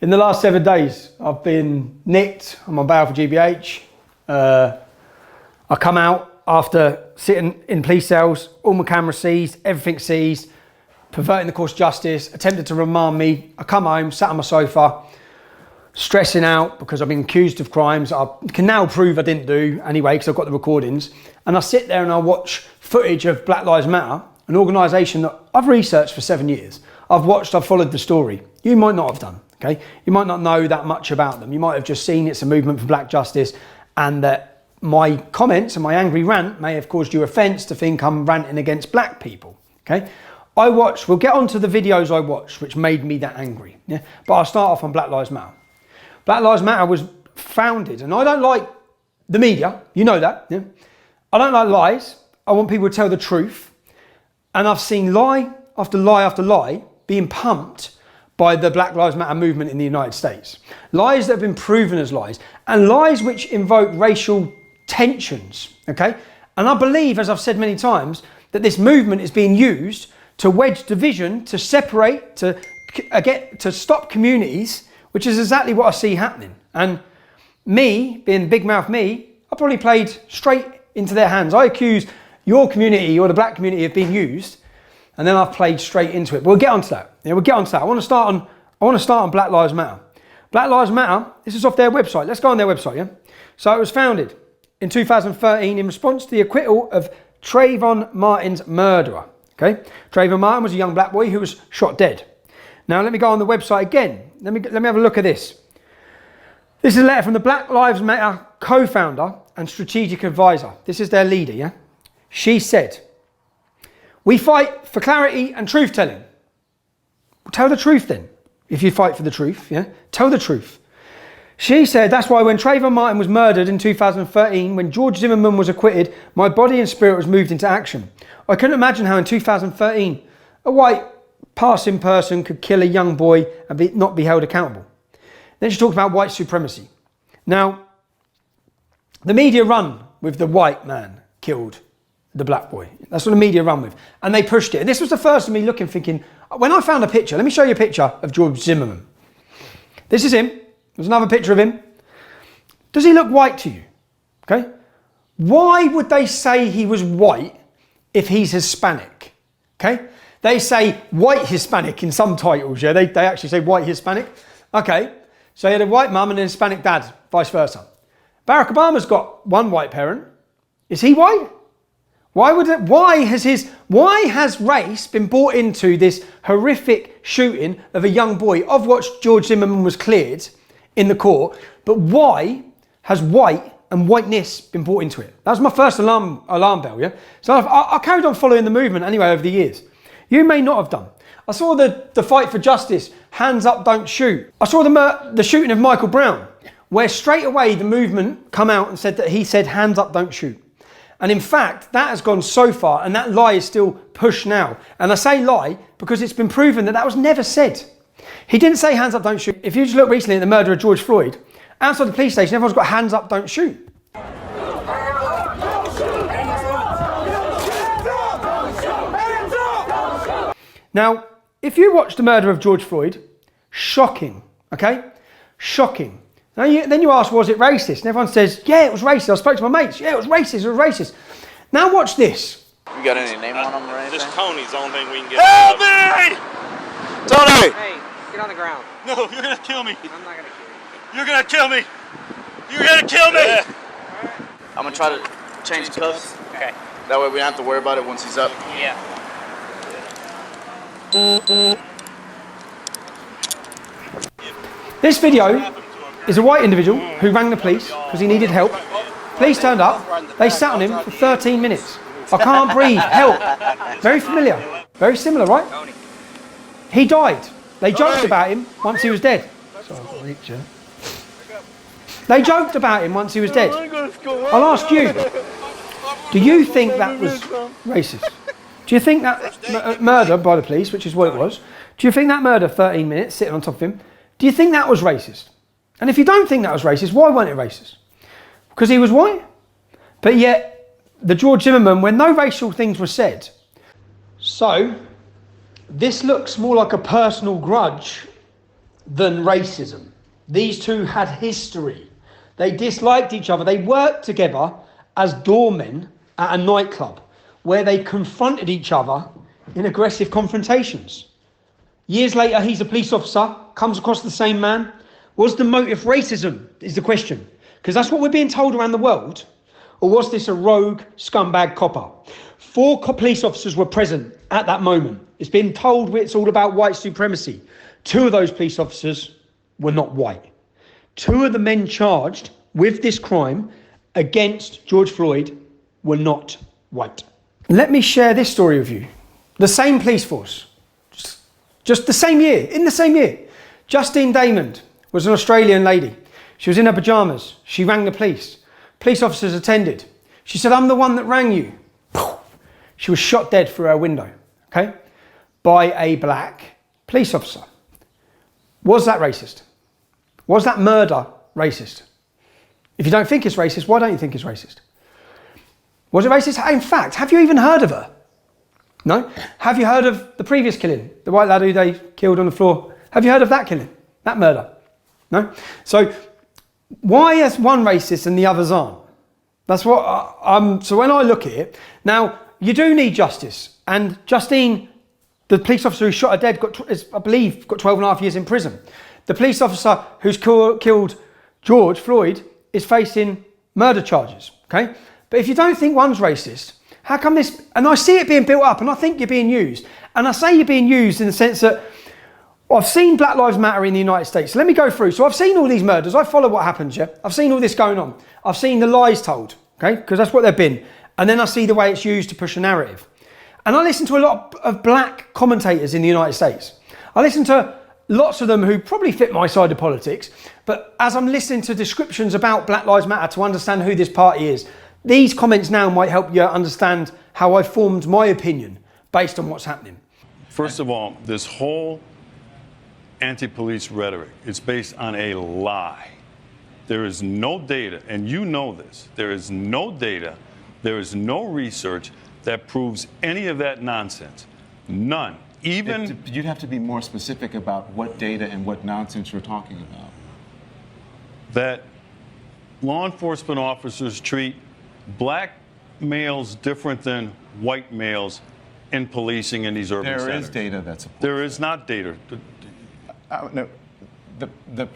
In the last 7 days, I've been nicked. I'm on bail for GBH. I come out after sitting in police cells, all my cameras seized, everything seized, perverting the course of justice, attempted to remand me. I come home, sat on my sofa, stressing out because I've been accused of crimes I can now prove I didn't do anyway because I've got the recordings. And I sit there and I watch footage of Black Lives Matter, an organisation that I've researched for 7 years. I've watched, I've followed the story. You might not have done, okay? You might not know that much about them. You might have just seen it's a movement for black justice and that my comments and my angry rant may have caused you offence to think I'm ranting against black people, okay? We'll get on to the videos I watched which made me that angry, yeah? But I'll start off on Black Lives Matter. Black Lives Matter was founded, and I don't like the media, you know that, yeah? I don't like lies. I want people to tell the truth. And I've seen lie after lie after lie being pumped by the Black Lives Matter movement in the United States. Lies that have been proven as lies, and lies which invoke racial tensions, okay? And I believe, as I've said many times, that this movement is being used to wedge division, to separate, to stop communities, which is exactly what I see happening. And me, being big mouth me, I probably played straight into their hands. I accuse your community or the black community of being used, and then I've played straight into it. But we'll get onto that. Yeah, we'll get onto that. I want to start on Black Lives Matter. Black Lives Matter, this is off their website. Let's go on their website, yeah? So it was founded in 2013 in response to the acquittal of Trayvon Martin's murderer, okay? Trayvon Martin was a young black boy who was shot dead. Now let me go on the website again. Let me have a look at this. This is a letter from the Black Lives Matter co-founder and strategic advisor. This is their leader, yeah? She said, "We fight for clarity and truth-telling." Tell the truth then, if you fight for the truth, yeah? Tell the truth. She said, "That's why when Trayvon Martin was murdered in 2013, when George Zimmerman was acquitted, my body and spirit was moved into action. I couldn't imagine how in 2013, a white passing person could kill a young boy and not be held accountable." Then she talked about white supremacy. Now, the media run with the white man killed the black boy. That's what the media run with. And they pushed it. And this was the first of me looking, thinking, when I found a picture, let me show you a picture of George Zimmerman. This is him. There's another picture of him. Does he look white to you? Okay. Why would they say he was white if he's Hispanic? Okay. They say white Hispanic in some titles, yeah? They actually say white Hispanic. Okay. So he had a white mum and a Hispanic dad, vice versa. Barack Obama's got one white parent. Is he white? Why has race been brought into this horrific shooting of a young boy, of which George Zimmerman was cleared in the court, but why has white and whiteness been brought into it? That was my first alarm bell, yeah? So I carried on following the movement anyway over the years. You may not have done. I saw the fight for justice, hands up, don't shoot. I saw the shooting of Michael Brown, where straight away the movement come out and said that he said hands up, don't shoot. And in fact, that has gone so far, and that lie is still pushed now. And I say lie because it's been proven that was never said. He didn't say hands up, don't shoot. If you just look recently at the murder of George Floyd, outside the police station, everyone's got hands up, don't shoot. Now, if you watch the murder of George Floyd, shocking, okay? Shocking. Now then you ask, was it racist? And everyone says, yeah, it was racist. I spoke to my mates. Yeah, it was racist. It was racist. Now watch this. You got any name on them or anything? This Tony's the only thing we can get. Help me! Tony! Hey, get on the ground. No, you're going to kill me. I'm not going to kill you. You're going to kill me. You're going to kill me. Yeah. Alright. I'm going to try to change cuffs. Okay. That way we don't have to worry about it once he's up. Yeah. This video is a white individual who rang the police because he needed help. Police turned up. They sat on him for 13 minutes. I can't breathe. Help. Very familiar. Very similar, right? He died. They joked about him once he was dead. Sorry, I've got a picture. They joked about him once he was dead. I'll ask you, do you think that was racist? Do you think that murder by the police, which is what it was, do you think that murder, 13 minutes, sitting on top of him, do you think that was racist? And if you don't think that was racist, why weren't it racist? Because he was white? But yet, the George Zimmerman, when no racial things were said. So, this looks more like a personal grudge than racism. These two had history. They disliked each other. They worked together as doormen at a nightclub where they confronted each other in aggressive confrontations. Years later, he's a police officer, comes across the same man. Was the motive racism, is the question? Because that's what we're being told around the world. Or was this a rogue scumbag copper? 4 police officers were present at that moment. It's been told it's all about white supremacy. 2 of those police officers were not white. 2 of the men charged with this crime against George Floyd were not white. Let me share this story with you. The same police force, just the same year, in the same year. Justine Damond was an Australian lady. She was in her pajamas. She rang the police. Police officers attended. She said, "I'm the one that rang you." She was shot dead through her window, okay, by a black police officer. Was that racist? Was that murder racist? If you don't think it's racist, why don't you think it's racist? Was it racist? In fact, have you even heard of her? No? Have you heard of the previous killing? The white lad who they killed on the floor? Have you heard of that killing? That murder? No? So why is one racist and the others aren't? That's what so when I look at it, now you do need justice. And Justine, the police officer who shot her dead, I believe, got 12 and a half years in prison. The police officer who's killed George Floyd is facing murder charges, okay? But if you don't think one's racist, how come this, and I see it being built up and I think you're being used. And I say you're being used in the sense that, well, I've seen Black Lives Matter in the United States. So let me go through. So I've seen all these murders. I follow what happens, yeah? I've seen all this going on. I've seen the lies told, okay? Because that's what they've been. And then I see the way it's used to push a narrative. And I listen to a lot of black commentators in the United States. I listen to lots of them who probably fit my side of politics. But as I'm listening to descriptions about Black Lives Matter to understand who this party is, these comments now might help you understand how I formed my opinion based on what's happening. First of all, this whole anti-police rhetoric is based on a lie. There is no data, and you know this, there is no data, there is no research that proves any of that nonsense. None. Even you'd have to be more specific about what data and what nonsense you're talking about. That law enforcement officers treat black males different than white males in policing in these urban centers. There is data that supports There is not data. No, the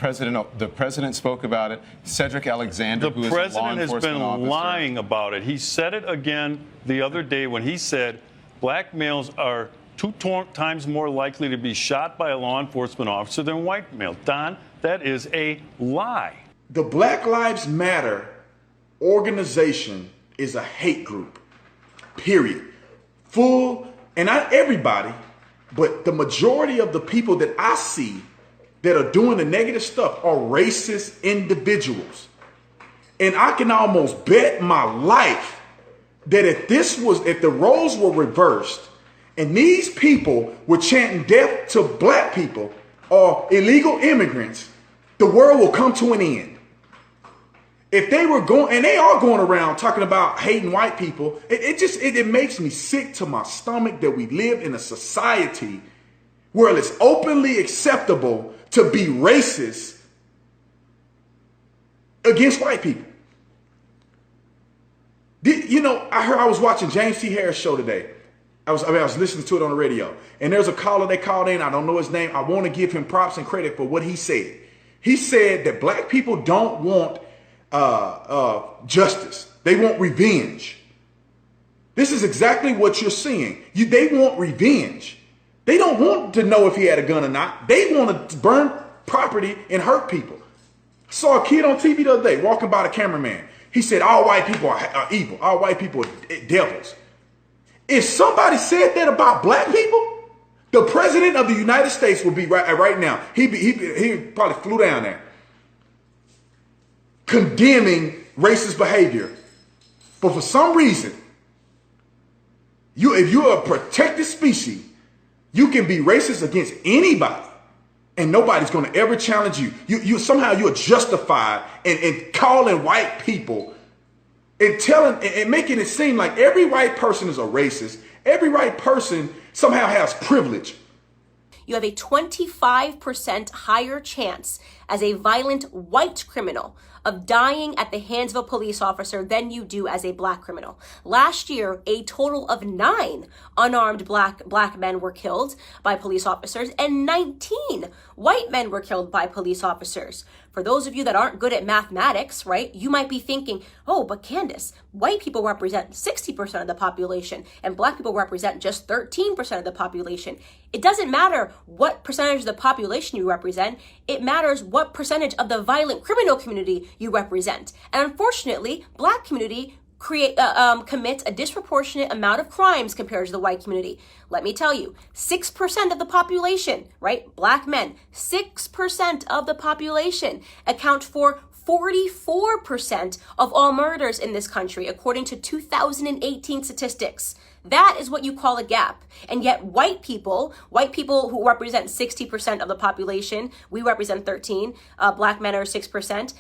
president spoke about it. Cedric Alexander, who is a law president has enforcement been officer, lying about it. He said it again the other day when he said black males are 2 times more likely to be shot by a law enforcement officer than white males. Don, that is a lie. The Black Lives Matter organization is a hate group, period. Full, and not everybody, but the majority of the people that I see that are doing the negative stuff are racist individuals. And I can almost bet my life that if the roles were reversed and these people were chanting death to black people or illegal immigrants, the world will come to an end. If they were going, and they are going around talking about hating white people, it makes me sick to my stomach that we live in a society where it's openly acceptable to be racist against white people. I was watching James T. Harris' show today. I was listening to it on the radio, and there's a caller they called in. I don't know his name. I want to give him props and credit for what he said. He said that black people don't want justice. They want revenge. This is exactly what you're seeing. They want revenge. They don't want to know if he had a gun or not. They want to burn property and hurt people. I saw a kid on TV the other day walking by the cameraman. He said, all white people are evil. All white people are devils. If somebody said that about black people, the president of the United States would be right now. He probably flew down there condemning racist behavior. But for some reason, if you're a protected species, you can be racist against anybody and nobody's going to ever challenge you. You somehow you're justified in calling white people and making it seem like every white person is a racist. Every white person somehow has privilege. you have a 25% higher chance as a violent white criminal of dying at the hands of a police officer than you do as a black criminal. Last year, a total of 9 unarmed black men were killed by police officers, and 19 white men were killed by police officers. For those of you that aren't good at mathematics, right, you might be thinking, oh, but Candace, white people represent 60% of the population and black people represent just 13% of the population. It doesn't matter what percentage of the population you represent. It matters what percentage of the violent criminal community you represent. And unfortunately, black community commits a disproportionate amount of crimes compared to the white community. Let me tell you, 6% of the population, right? Black men, 6% of the population account for 44% of all murders in this country, according to 2018 statistics. That is what you call a gap. And yet white people who represent 60% of the population, we represent 13, black men are 6%,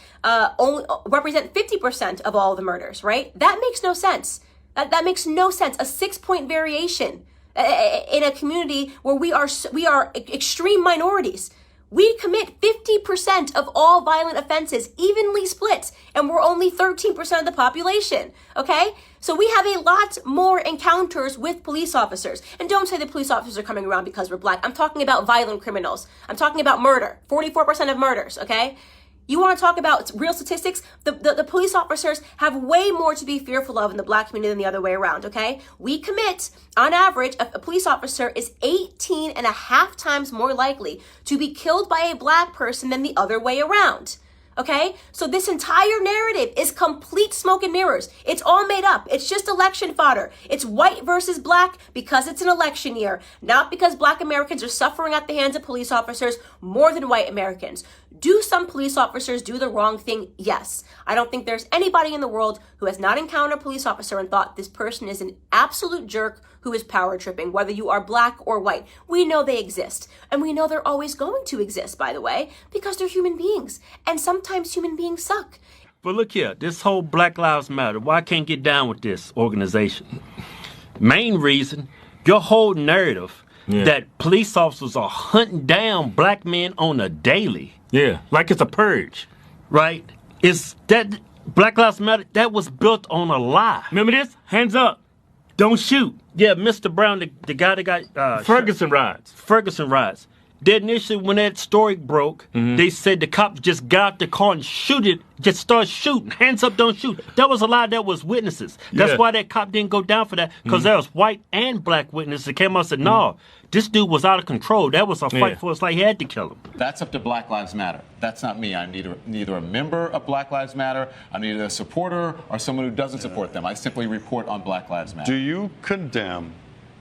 only represent 50% of all the murders, right? That makes no sense. That makes no sense. A 6-point variation in a community where we are extreme minorities. We commit 50% of all violent offenses, evenly split, and we're only 13% of the population, okay? So we have a lot more encounters with police officers. And don't say the police officers are coming around because we're black. I'm talking about violent criminals. I'm talking about murder, 44% of murders, okay? You want to talk about real statistics? The police officers have way more to be fearful of in the black community than the other way around, okay? We commit, on average, a police officer is 18 and a half times more likely to be killed by a black person than the other way around. Okay, so this entire narrative is complete smoke and mirrors. It's all made up. It's just election fodder. It's white versus black because it's an election year, not because black Americans are suffering at the hands of police officers more than white Americans. Do some police officers do the wrong thing? Yes. I don't think there's anybody in the world who has not encountered a police officer and thought this person is an absolute jerk who is power tripping, whether you are black or white. We know they exist. And we know they're always going to exist, by the way, because they're human beings. And sometimes human beings suck. But look here, this whole Black Lives Matter, why I can't get down with this organization? Main reason, your whole narrative that police officers are hunting down black men on a daily. Yeah, like it's a purge. Right? Is that Black Lives Matter, that was built on a lie. Remember this? Hands up. Don't shoot. Yeah, Mr. Brown, the guy that got... Ferguson riots. Ferguson riots. They initially, when that story broke, they said the cops just got out the car and just started shooting. Hands up, don't shoot. That was a lie. That was witnesses. That's why that cop didn't go down for that, because there was white and black witnesses that came out and said, no, this dude was out of control. That was a fight for us, like he had to kill him. That's up to Black Lives Matter. That's not me. I'm neither a member of Black Lives Matter, I'm neither a supporter or someone who doesn't support them. I simply report on Black Lives Matter. Do you condemn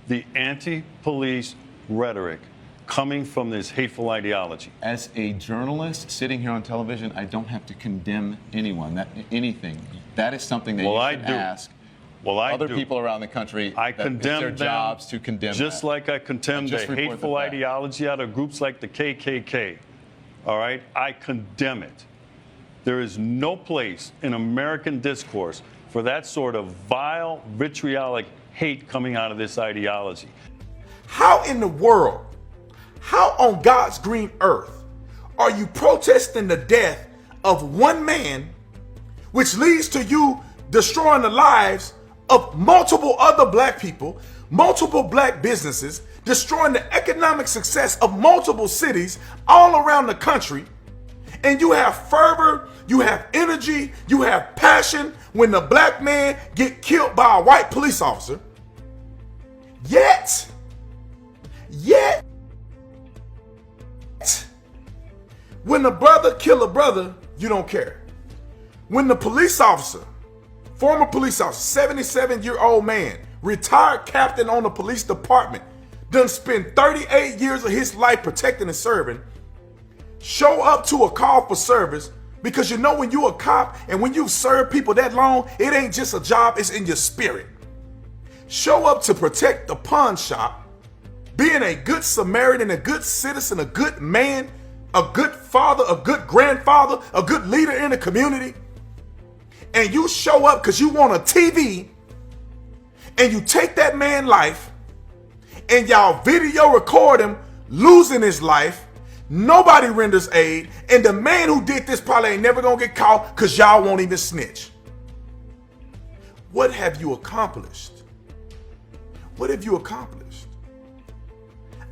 the anti-police rhetoric coming from this hateful ideology? As a journalist sitting here on television, I don't have to condemn anyone, anything. That is something that you should ask other people around the country. I condemn their jobs to condemn just that. like I condemn the hateful ideology out of groups like the KKK. All right? I condemn it. There is no place in American discourse for that sort of vile, vitriolic hate coming out of this ideology. How in the world, how on God's green earth are you protesting the death of one man, which leads to you destroying the lives of multiple other black people, multiple black businesses, destroying the economic success of multiple cities all around the country, and you have fervor, you have energy, you have passion when the black man get killed by a white police officer, yet, when the brother kill a brother, you don't care. When the police officer, former police officer, 77-year-old man, retired captain on the police department, done spent 38 years of his life protecting and serving, show up to a call for service, because you know when you a cop and when you've served people that long, it ain't just a job, it's in your spirit. Show up to protect the pawn shop, being a good Samaritan, a good citizen, a good man, a good father, a good grandfather, a good leader in the community, and you show up because you want a TV, and you take that man's life and y'all video record him losing his life. Nobody renders aid. And the man who did this probably ain't never gonna get caught because y'all won't even snitch. What have you accomplished? What have you accomplished?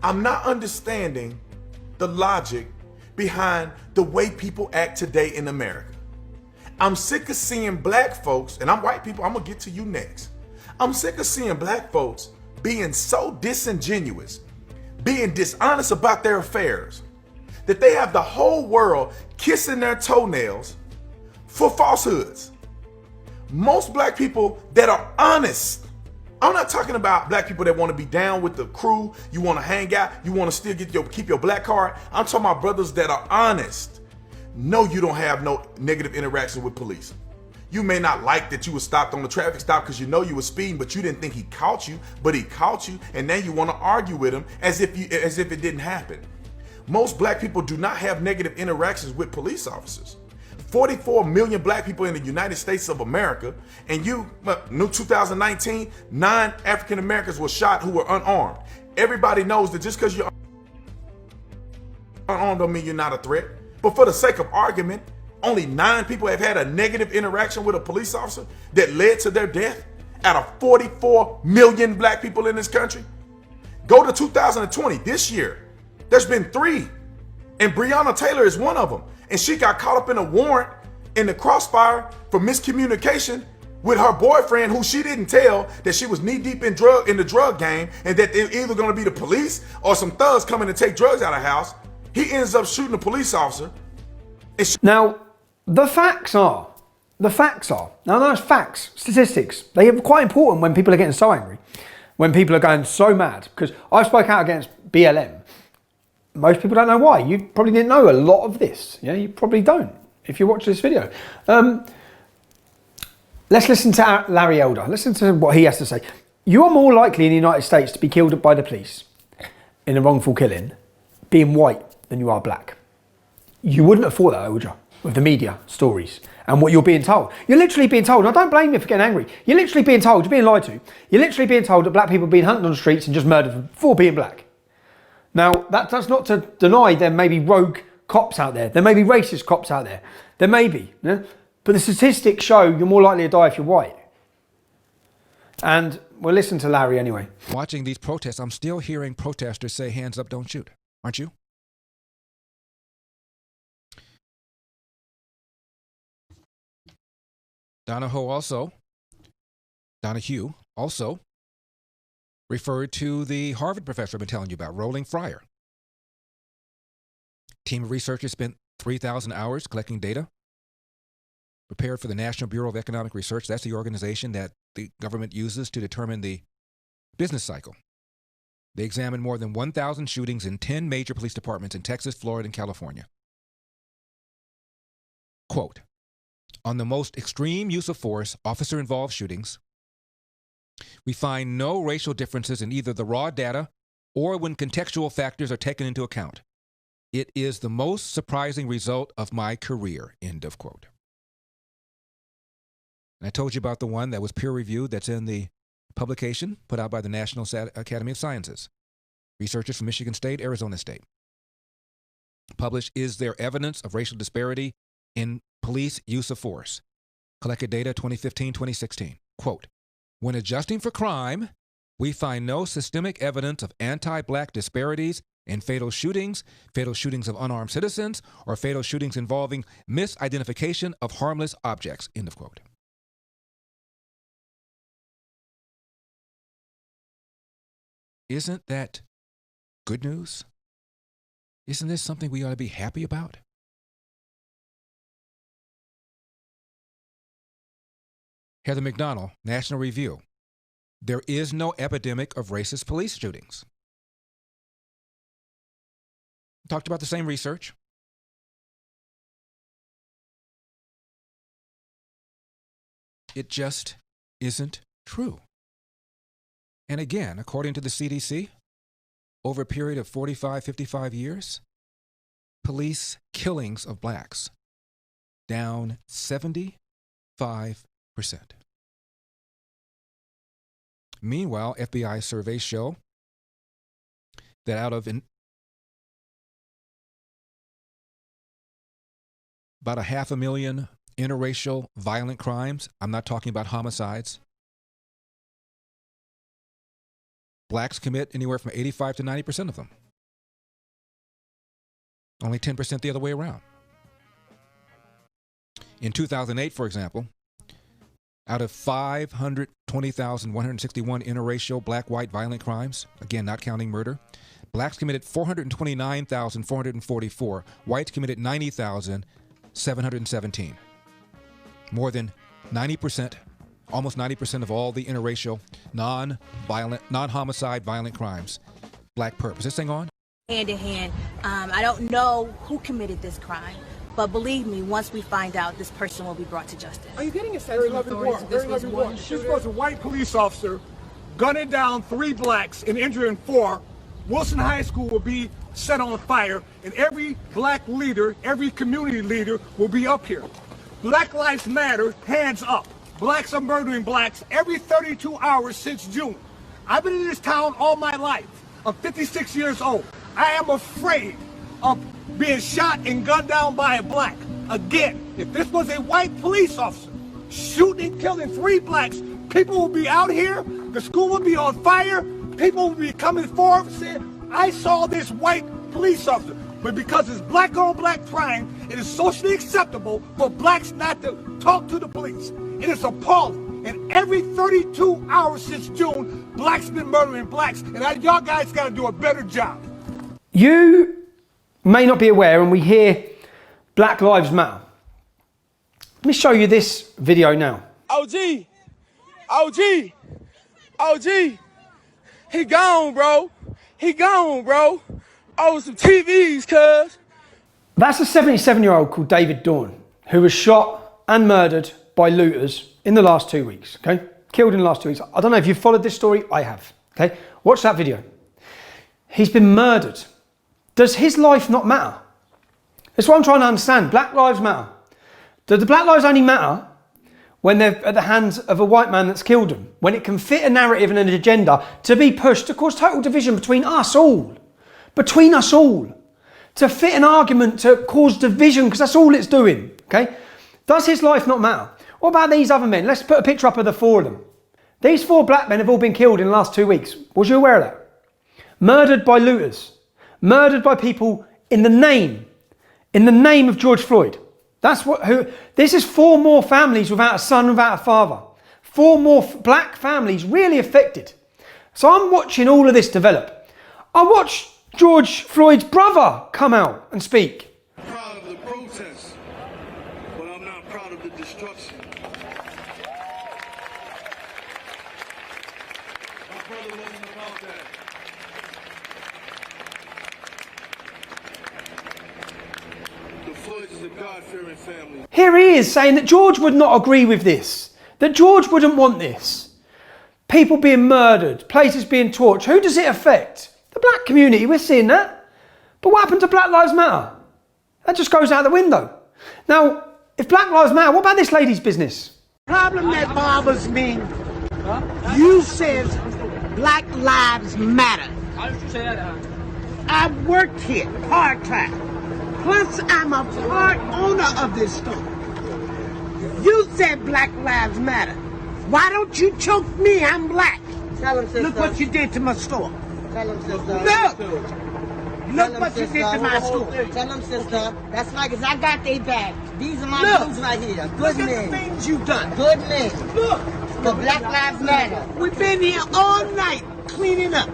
I'm not understanding the logic behind the way people act today in America. I'm sick of seeing black folks, and I'm white people, I'm gonna get to you next. I'm sick of seeing black folks being so disingenuous, being dishonest about their affairs, that they have the whole world kissing their toenails for falsehoods. Most black people that are honest, I'm not talking about black people that want to be down with the crew, you want to hang out, you want to still keep your black card. I'm talking about brothers that are honest. No, you don't have no negative interaction with police. You may not like that you were stopped on the traffic stop because you know you were speeding, but you didn't think he caught you, but he caught you, and then you want to argue with him as if it didn't happen. Most black people do not have negative interactions with police officers. 44 million black people in the United States of America, and new 2019, 9 African Americans were shot who were unarmed. Everybody knows that just because you're unarmed don't mean you're not a threat. But for the sake of argument, only 9 people have had a negative interaction with a police officer that led to their death out of 44 million black people in this country. Go to 2020, this year, there's been 3, and Breonna Taylor is one of them. And she got caught up in a warrant in the crossfire for miscommunication with her boyfriend, who she didn't tell that she was knee deep in the drug game, and that they're either going to be the police or some thugs coming to take drugs out of the house. He ends up shooting a police officer. Now, the facts are, now those facts, statistics, they are quite important when people are getting so angry, when people are going so mad, because I spoke out against BLM. Most people don't know why. You probably didn't know a lot of this. Yeah, you probably don't if you watch this video. Let's listen to Larry Elder. Listen to what he has to say. You are more likely in the United States to be killed by the police in a wrongful killing being white than you are black. You wouldn't have thought that, would you? With the media stories and what you're being told. You're literally being told, and I don't blame you for getting angry. You're literally being told, you're being lied to. You're literally being told that black people are being hunted on the streets and just murdered for being black. Now, that's not to deny there may be rogue cops out there. There may be racist cops out there. There may be. Yeah? But the statistics show you're more likely to die if you're white. And we'll listen to Larry anyway. Watching these protests, I'm still hearing protesters say, hands up, don't shoot. Aren't you? Donahue also referred to the Harvard professor I've been telling you about, Rolling Fryer. Team of researchers spent 3,000 hours collecting data prepared for the National Bureau of Economic Research. That's the organization that the government uses to determine the business cycle. They examined more than 1,000 shootings in 10 major police departments in Texas, Florida, and California. Quote, on the most extreme use of force, officer-involved shootings, we find no racial differences in either the raw data or when contextual factors are taken into account. It is the most surprising result of my career, end of quote. And I told you about the one that was peer-reviewed that's in the publication put out by the National Academy of Sciences. Researchers from Michigan State, Arizona State. Published, Is There Evidence of Racial Disparity in Police Use of Force? Collected data 2015-2016. Quote, when adjusting for crime, we find no systemic evidence of anti-black disparities in fatal shootings of unarmed citizens, or fatal shootings involving misidentification of harmless objects, end of quote. Isn't that good news? Isn't this something we ought to be happy about? Heather McDonald, National Review. There is no epidemic of racist police shootings. Talked about the same research. It just isn't true. And again, according to the CDC, over a period of 45, 55 years, police killings of blacks down 75%. Meanwhile, FBI surveys show that out of about 500,000 interracial violent crimes. I'm not talking about homicides. Blacks commit anywhere from 85 to 90% of them. Only 10% the other way around. In 2008, for example, out of 520,161 interracial black-white violent crimes, again, not counting murder, blacks committed 429,444. Whites committed 90,717. More than 90%, almost 90% of all the interracial, non-homicide violent crimes, black perps. Is this thing on? Hand in hand. I don't know who committed this crime, but believe me, once we find out, this person will be brought to justice. Are you getting a sense of authority? This was a white police officer gunning down 3 blacks and injuring 4. Wilson High School will be set on fire, and every black leader, every community leader will be up here. Black Lives Matter, hands up. Blacks are murdering blacks every 32 hours since June. I've been in this town all my life. I'm 56 years old. I am afraid of being shot and gunned down by a black. Again, if this was a white police officer shooting and killing 3 blacks, people will be out here, the school will be on fire, people will be coming forward saying, I saw this white police officer. But because it's black on black crime, it is socially acceptable for blacks not to talk to the police. It is appalling. And every 32 hours since June, blacks been murdering blacks. And y'all guys got to do a better job. You may not be aware, and we hear Black Lives Matter. Let me show you this video now. OG, he gone, bro. Over some TVs, cuz. That's a 77-year-old called David Dawn, who was shot and murdered by looters in the last 2 weeks, okay? Killed in the last 2 weeks. I don't know if you've followed this story. I have, okay? Watch that video. He's been murdered. Does his life not matter? That's what I'm trying to understand. Black Lives Matter. Do the Black Lives only matter when they're at the hands of a white man that's killed them? When it can fit a narrative and an agenda to be pushed to cause total division between us all? Between us all. To fit an argument to cause division, because that's all it's doing, okay? Does his life not matter? What about these other men? Let's put a picture up of the 4 of them. These 4 black men have all been killed in the last 2 weeks. Was you aware of that? Murdered by looters. Murdered by people in the name of George Floyd. This is 4 more families without a son, without a father. 4 more black families really affected. So I'm watching all of this develop. I watched George Floyd's brother come out and speak. I'm proud of the protest, but I'm not proud of the destruction. My brother wasn't about that. The Floyds is a God-fearing family. Here he is saying that George would not agree with this. That George wouldn't want this. People being murdered, places being torched. Who does it affect? The black community, we're seeing that. But what happened to Black Lives Matter? That just goes out the window. Now, if Black Lives Matter, what about this lady's business? Problem that bothers me, you says Black Lives Matter. I've worked here part-time. Plus, I'm a part owner of this store. You said Black Lives Matter. Why don't you choke me? I'm black. Tell him, sister. Look what you did to my store. Tell him, sister. Look what you did to my store. Tell him, sister. That's right, because I got they back. These are my dudes right here. Good Look men. at the things you've done. Good men. Look. The Black Lives Matter. We've been here all night cleaning up.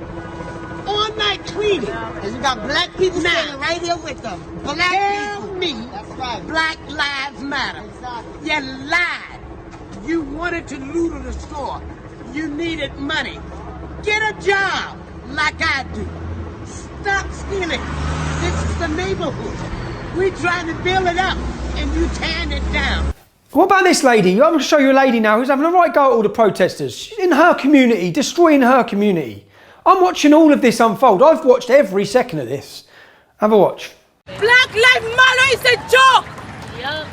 All night cleaning. And you got black people standing right here with them. Black Tell people. me That's right. Black Lives Matter. Exactly. You lied. You wanted to loot the store. You needed money. Get a job like I do. Stop stealing. This is the neighborhood. We're trying to build it up and you tearing it down. What about this lady? I'm going to show you a lady now who's having a right go at all the protesters. She's in her community, destroying her community. I'm watching all of this unfold. I've watched every second of this. Have a watch. Black Lives Matter is a joke. Yep.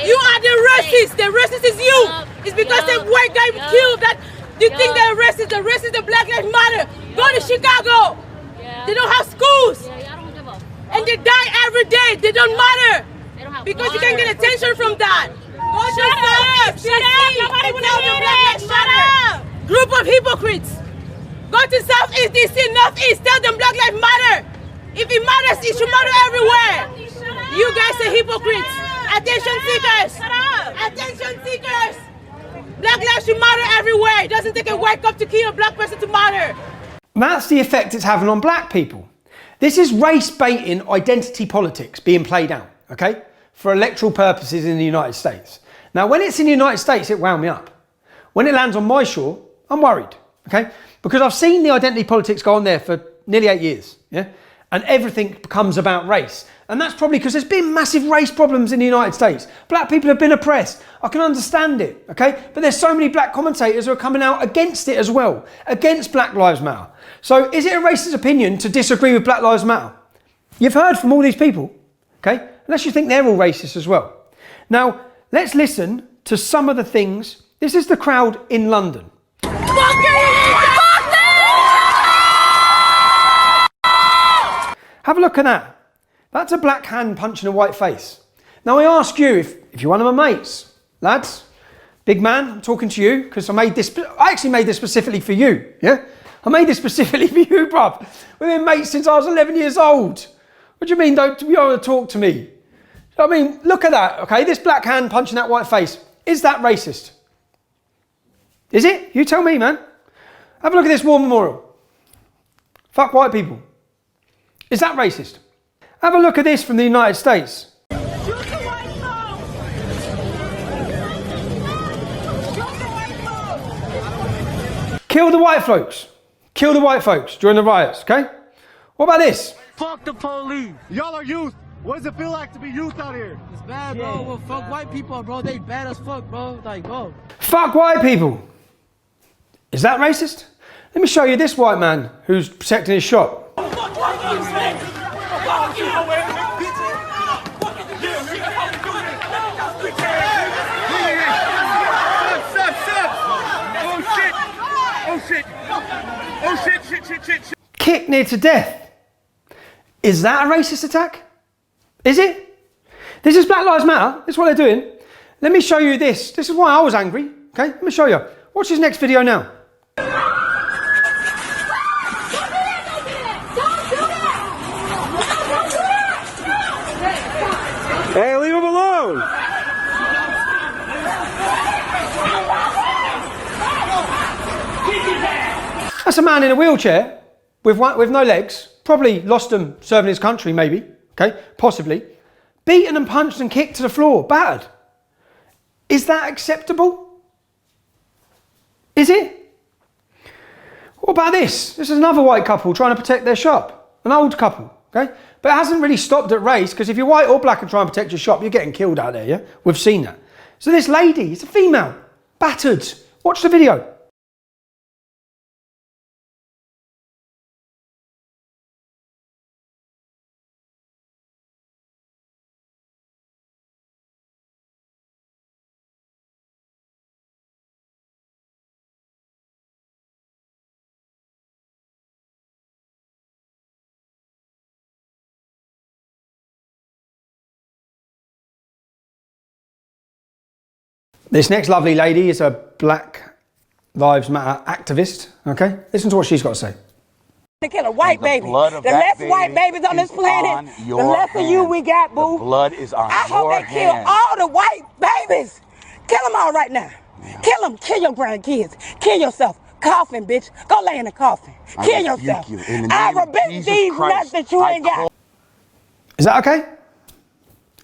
You are the racist. The racist is you. Yep. It's because Yep. the white guy Yep. killed that. You Yep. think they're racist. The racist, the Black Lives Matter. Go to Chicago. Yeah. They don't have schools. Yeah, I don't give a fuck. And they die every day. They don't matter. They don't have Because you can get attention from that. Shut up! Nobody will tell the Black Lives Matter. Group of hypocrites. Go to Southeast DC, Northeast, tell them Black Lives Matter. If it matters, it should matter everywhere. You guys are hypocrites. Attention seekers. Attention seekers. Black lives should matter everywhere. It doesn't take a white cop to kill a black person to matter. That's the effect it's having on black people. This is race baiting identity politics being played out, okay, for electoral purposes in the United States. Now, when it's in the United States, it wound me up. When it lands on my shore, I'm worried, okay, because I've seen the identity politics go on there for nearly 8 years, yeah, and everything becomes about race. And that's probably because there's been massive race problems in the United States. Black people have been oppressed. I can understand it, okay? But there's so many black commentators who are coming out against it as well, against Black Lives Matter. So is it a racist opinion to disagree with Black Lives Matter? You've heard from all these people, okay? Unless you think they're all racist as well. Now, let's listen to some of the things. This is the crowd in London. Have a look at that. That's a black hand punching a white face. Now I ask you, if you're one of my mates, lads, big man, I'm talking to you because I actually made this specifically for you, yeah? I made this specifically for you, bruv. We've been mates since I was 11 years old. What do you mean you don't want to talk to me? I mean, look at that, okay? This black hand punching that white face. Is that racist? Is it? You tell me, man. Have a look at this war memorial. Fuck white people. Is that racist? Have a look at this from the United States. Kill the white folks. Kill the white folks during the riots, okay? What about this? Fuck the police. Y'all are youth. What does it feel like to be youth out here? It's bad, bro. Well, fuck white people, bro. They bad as fuck, bro. Like, bro. Fuck white people. Is that racist? Let me show you this white man who's protecting his shop. Kicked near to death. Is that a racist attack? Is it? This is Black Lives Matter. This is what they're doing. Let me show you this. This is why I was angry. Okay, let me show you. Watch this next video now. Hey, leave him alone! That's a man in a wheelchair with no legs, probably lost them serving his country, maybe, okay, possibly, beaten and punched and kicked to the floor, battered. Is that acceptable? Is it? What about this? This is another white couple trying to protect their shop, an old couple, okay? But it hasn't really stopped at race, because if you're white or black and try and protect your shop, you're getting killed out there, yeah? We've seen that. So this lady, it's a female, battered. Watch the video. This next lovely lady is a Black Lives Matter activist, okay? Listen to what she's got to say. To kill a white baby. The less white babies on this planet, the less of you we got, boo. The blood is on I hope they kill all the white babies. Kill them all right now. Kill them. Kill your grandkids. Kill yourself. Coffin, bitch. Go lay in a coffin. Kill yourself. I rebuke these nuts that you ain't got. Is that okay?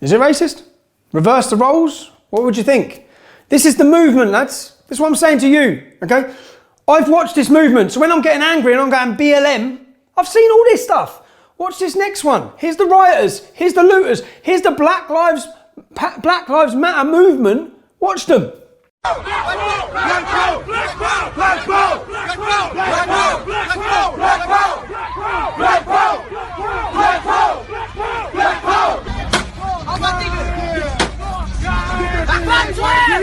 Is it racist? Reverse the roles? What would you think? This is the movement, lads. This is what I'm saying to you, okay? I've watched this movement, so when I'm getting angry and I'm going BLM, I've seen all this stuff. Watch this next one. Here's the rioters. Here's the looters. Here's the Black Lives Matter movement. Watch them. You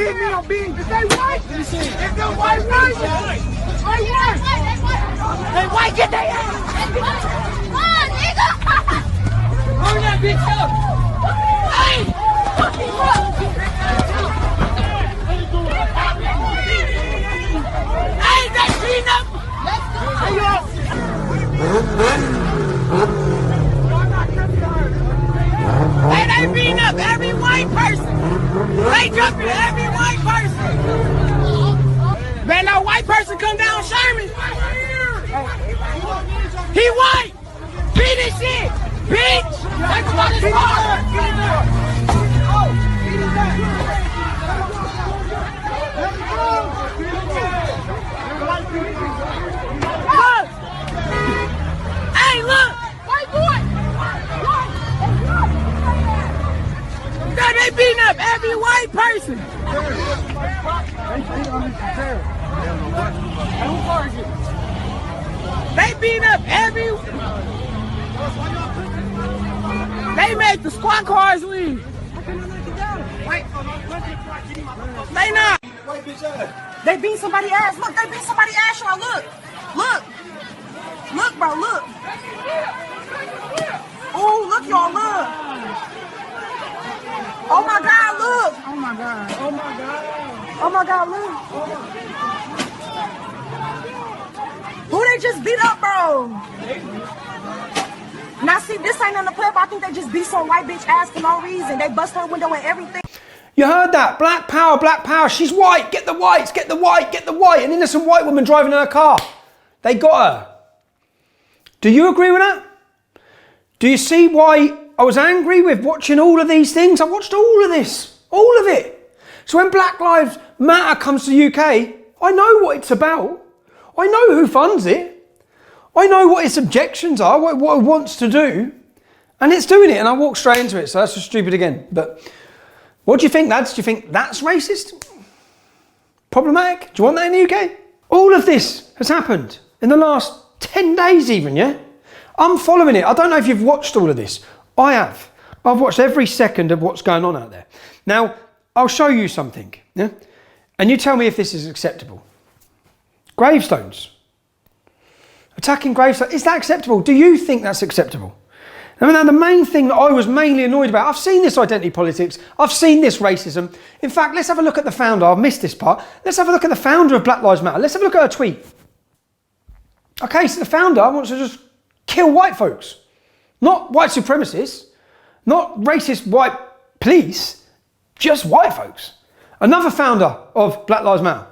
hear me on being? Is they white? Is they white? They white, get their ass! Come on, nigga! Burn that bitch up! Hey! They beating up every white person. They jumping every white person. Man, no white person come down Sherman. He white. Beat this shit, bitch. That's what it's for. Look. Hey, look. White boy. They beating up every white person. They beating up every. They make the squad cars leave. They not. They beat somebody's ass. Look, they beat somebody's ass, y'all. Look. Look. Look, bro, look. Oh, look, y'all, look. Oh my God, look. Oh my God. Oh my God. Oh my God, look. Who they just beat up, bro? Now see, this ain't on the play, but I think they just beat some white bitch ass for no reason. They bust her window and everything. You heard that? Black power, black power. She's white. Get the whites, get the white, get the white. An innocent white woman driving in her car. They got her. Do you agree with that? Do you see why I was angry with watching all of these things? I watched all of this, all of it. So when Black Lives Matter comes to the UK, I know what it's about. I know who funds it. I know what its objections are, what it wants to do. And it's doing it, and I walk straight into it, so that's just stupid again. But what do you think, lads? Do you think that's racist? Problematic? Do you want that in the UK? All of this has happened in the last 10 days even, yeah? I'm following it. I don't know if you've watched all of this. I have. I've watched every second of what's going on out there. Now, I'll show you something, yeah? And you tell me if this is acceptable. Gravestones. Attacking gravestones. Is that acceptable? Do you think that's acceptable? Now, the main thing that I was mainly annoyed about, I've seen this identity politics, I've seen this racism. In fact, let's have a look at the founder. I've missed this part. Let's have a look at the founder of Black Lives Matter. Let's have a look at her tweet. Okay, so the founder wants to just kill white folks. Not white supremacists, not racist white police, just white folks. Another founder of Black Lives Matter.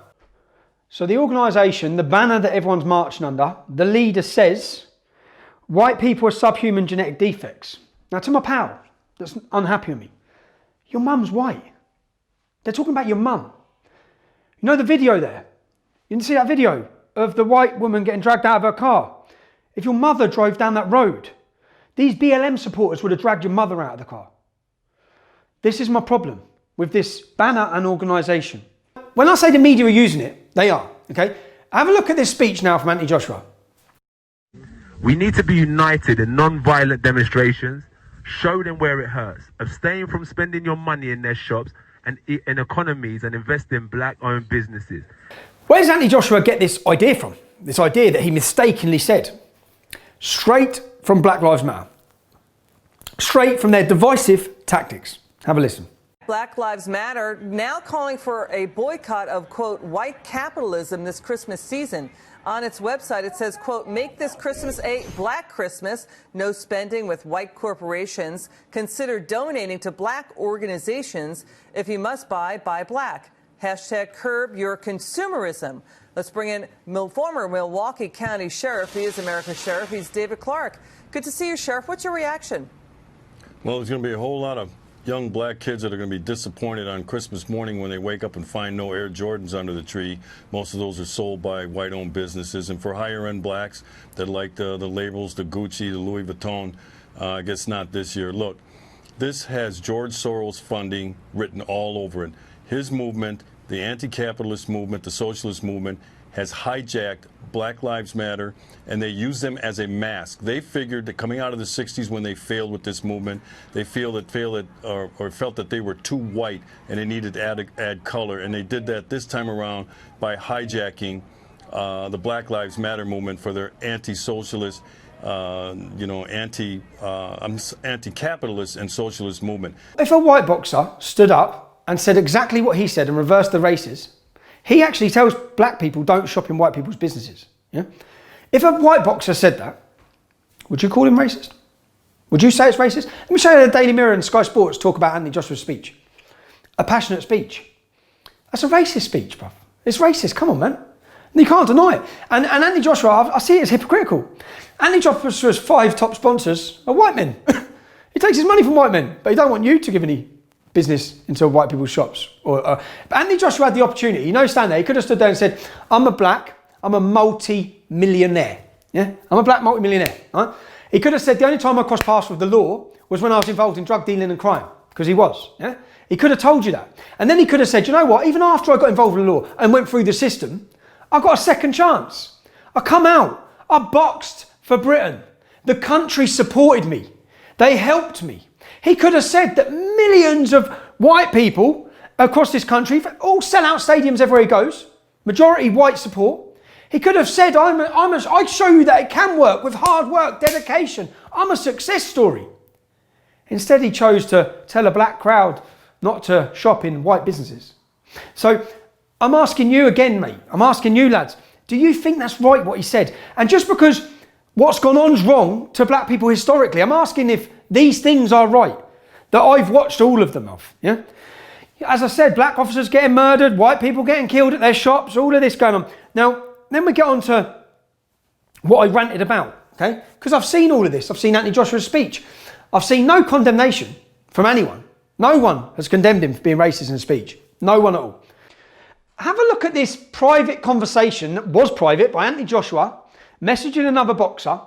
So the organisation, the banner that everyone's marching under, the leader says, white people are subhuman genetic defects. Now to my pal that's unhappy with me, your mum's white. They're talking about your mum. You know the video there? You didn't see that video of the white woman getting dragged out of her car? If your mother drove down that road, these BLM supporters would have dragged your mother out of the car. This is my problem with this banner and organisation. When I say the media are using it, they are, okay? Have a look at this speech now from Anthony Joshua. We need to be united in non-violent demonstrations, show them where it hurts, abstain from spending your money in their shops and in economies and invest in black-owned businesses. Where does Anthony Joshua get this idea from? This idea that he mistakenly said? Straight from Black Lives Matter. Straight from their divisive tactics. Have a listen. Black Lives Matter now calling for a boycott of, quote, white capitalism this Christmas season. On its website, it says, quote, make this Christmas a black Christmas. No spending with white corporations. Consider donating to black organizations. If you must buy black. Hashtag curb your consumerism. Let's bring in former Milwaukee County Sheriff. He is America's Sheriff. He's David Clark. Good to see you, Sheriff. What's your reaction? Well, there's going to be a whole lot of young black kids that are going to be disappointed on Christmas morning when they wake up and find no Air Jordans under the tree. Most of those are sold by white-owned businesses. And for higher-end blacks that like the labels, the Gucci, the Louis Vuitton, I guess not this year. Look, this has George Soros funding written all over it. His movement, the anti-capitalist movement, the socialist movement, has hijacked Black Lives Matter, and they use them as a mask. They figured that coming out of the 60s when they failed with this movement, they felt that they were too white and they needed to add color, and they did that this time around by hijacking the Black Lives Matter movement for their anti-socialist, anti-capitalist and socialist movement. If a white boxer stood up and said exactly what he said and reversed the races, he actually tells black people don't shop in white people's businesses. Yeah? If a white boxer said that, would you call him racist? Would you say it's racist? Let me show you the Daily Mirror and Sky Sports talk about Anthony Joshua's speech. A passionate speech. That's a racist speech, bruv. It's racist, come on, man. You can't deny it. And Anthony Joshua, I see it as hypocritical. Anthony Joshua's 5 top sponsors are white men. He takes his money from white men, but he don't want you to give any business into white people's shops. But Anthony Joshua had the opportunity. Stand there. He could have stood there and said, I'm a multi-millionaire. Yeah, I'm a black multi-millionaire. Right? He could have said, the only time I crossed paths with the law was when I was involved in drug dealing and crime, because he was. Yeah, he could have told you that. And then he could have said, you know what, even after I got involved in the law and went through the system, I got a second chance. I come out. I boxed for Britain. The country supported me. They helped me. He could have said that millions of white people across this country all sell out stadiums everywhere he goes. Majority white support. He could have said, I show you that it can work with hard work, dedication. I'm a success story. Instead, he chose to tell a black crowd not to shop in white businesses. So I'm asking you again, mate. I'm asking you, lads. Do you think that's right, what he said? And just because what's gone on's wrong to black people historically, I'm asking if these things are right, that I've watched all of them of. Yeah. As I said, black officers getting murdered, white people getting killed at their shops, all of this going on. Now, then we get on to what I ranted about, okay? Because I've seen all of this. I've seen Anthony Joshua's speech. I've seen no condemnation from anyone. No one has condemned him for being racist in speech. No one at all. Have a look at this private conversation that was private by Anthony Joshua messaging another boxer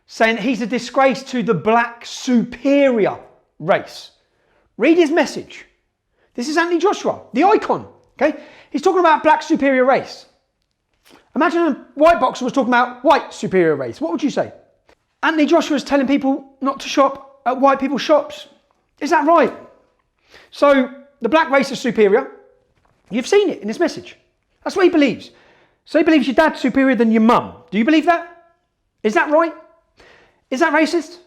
saying he's a disgrace to the black superior race. Read his message. This is Anthony Joshua, the icon, okay? He's talking about black superior race. Imagine a white boxer was talking about white superior race. What would you say? Anthony Joshua is telling people not to shop at white people's shops. Is that right? So the black race is superior. You've seen it in his message. That's what he believes. So he believes your dad's superior than your mum. Do you believe that? Is that right? Is that racist?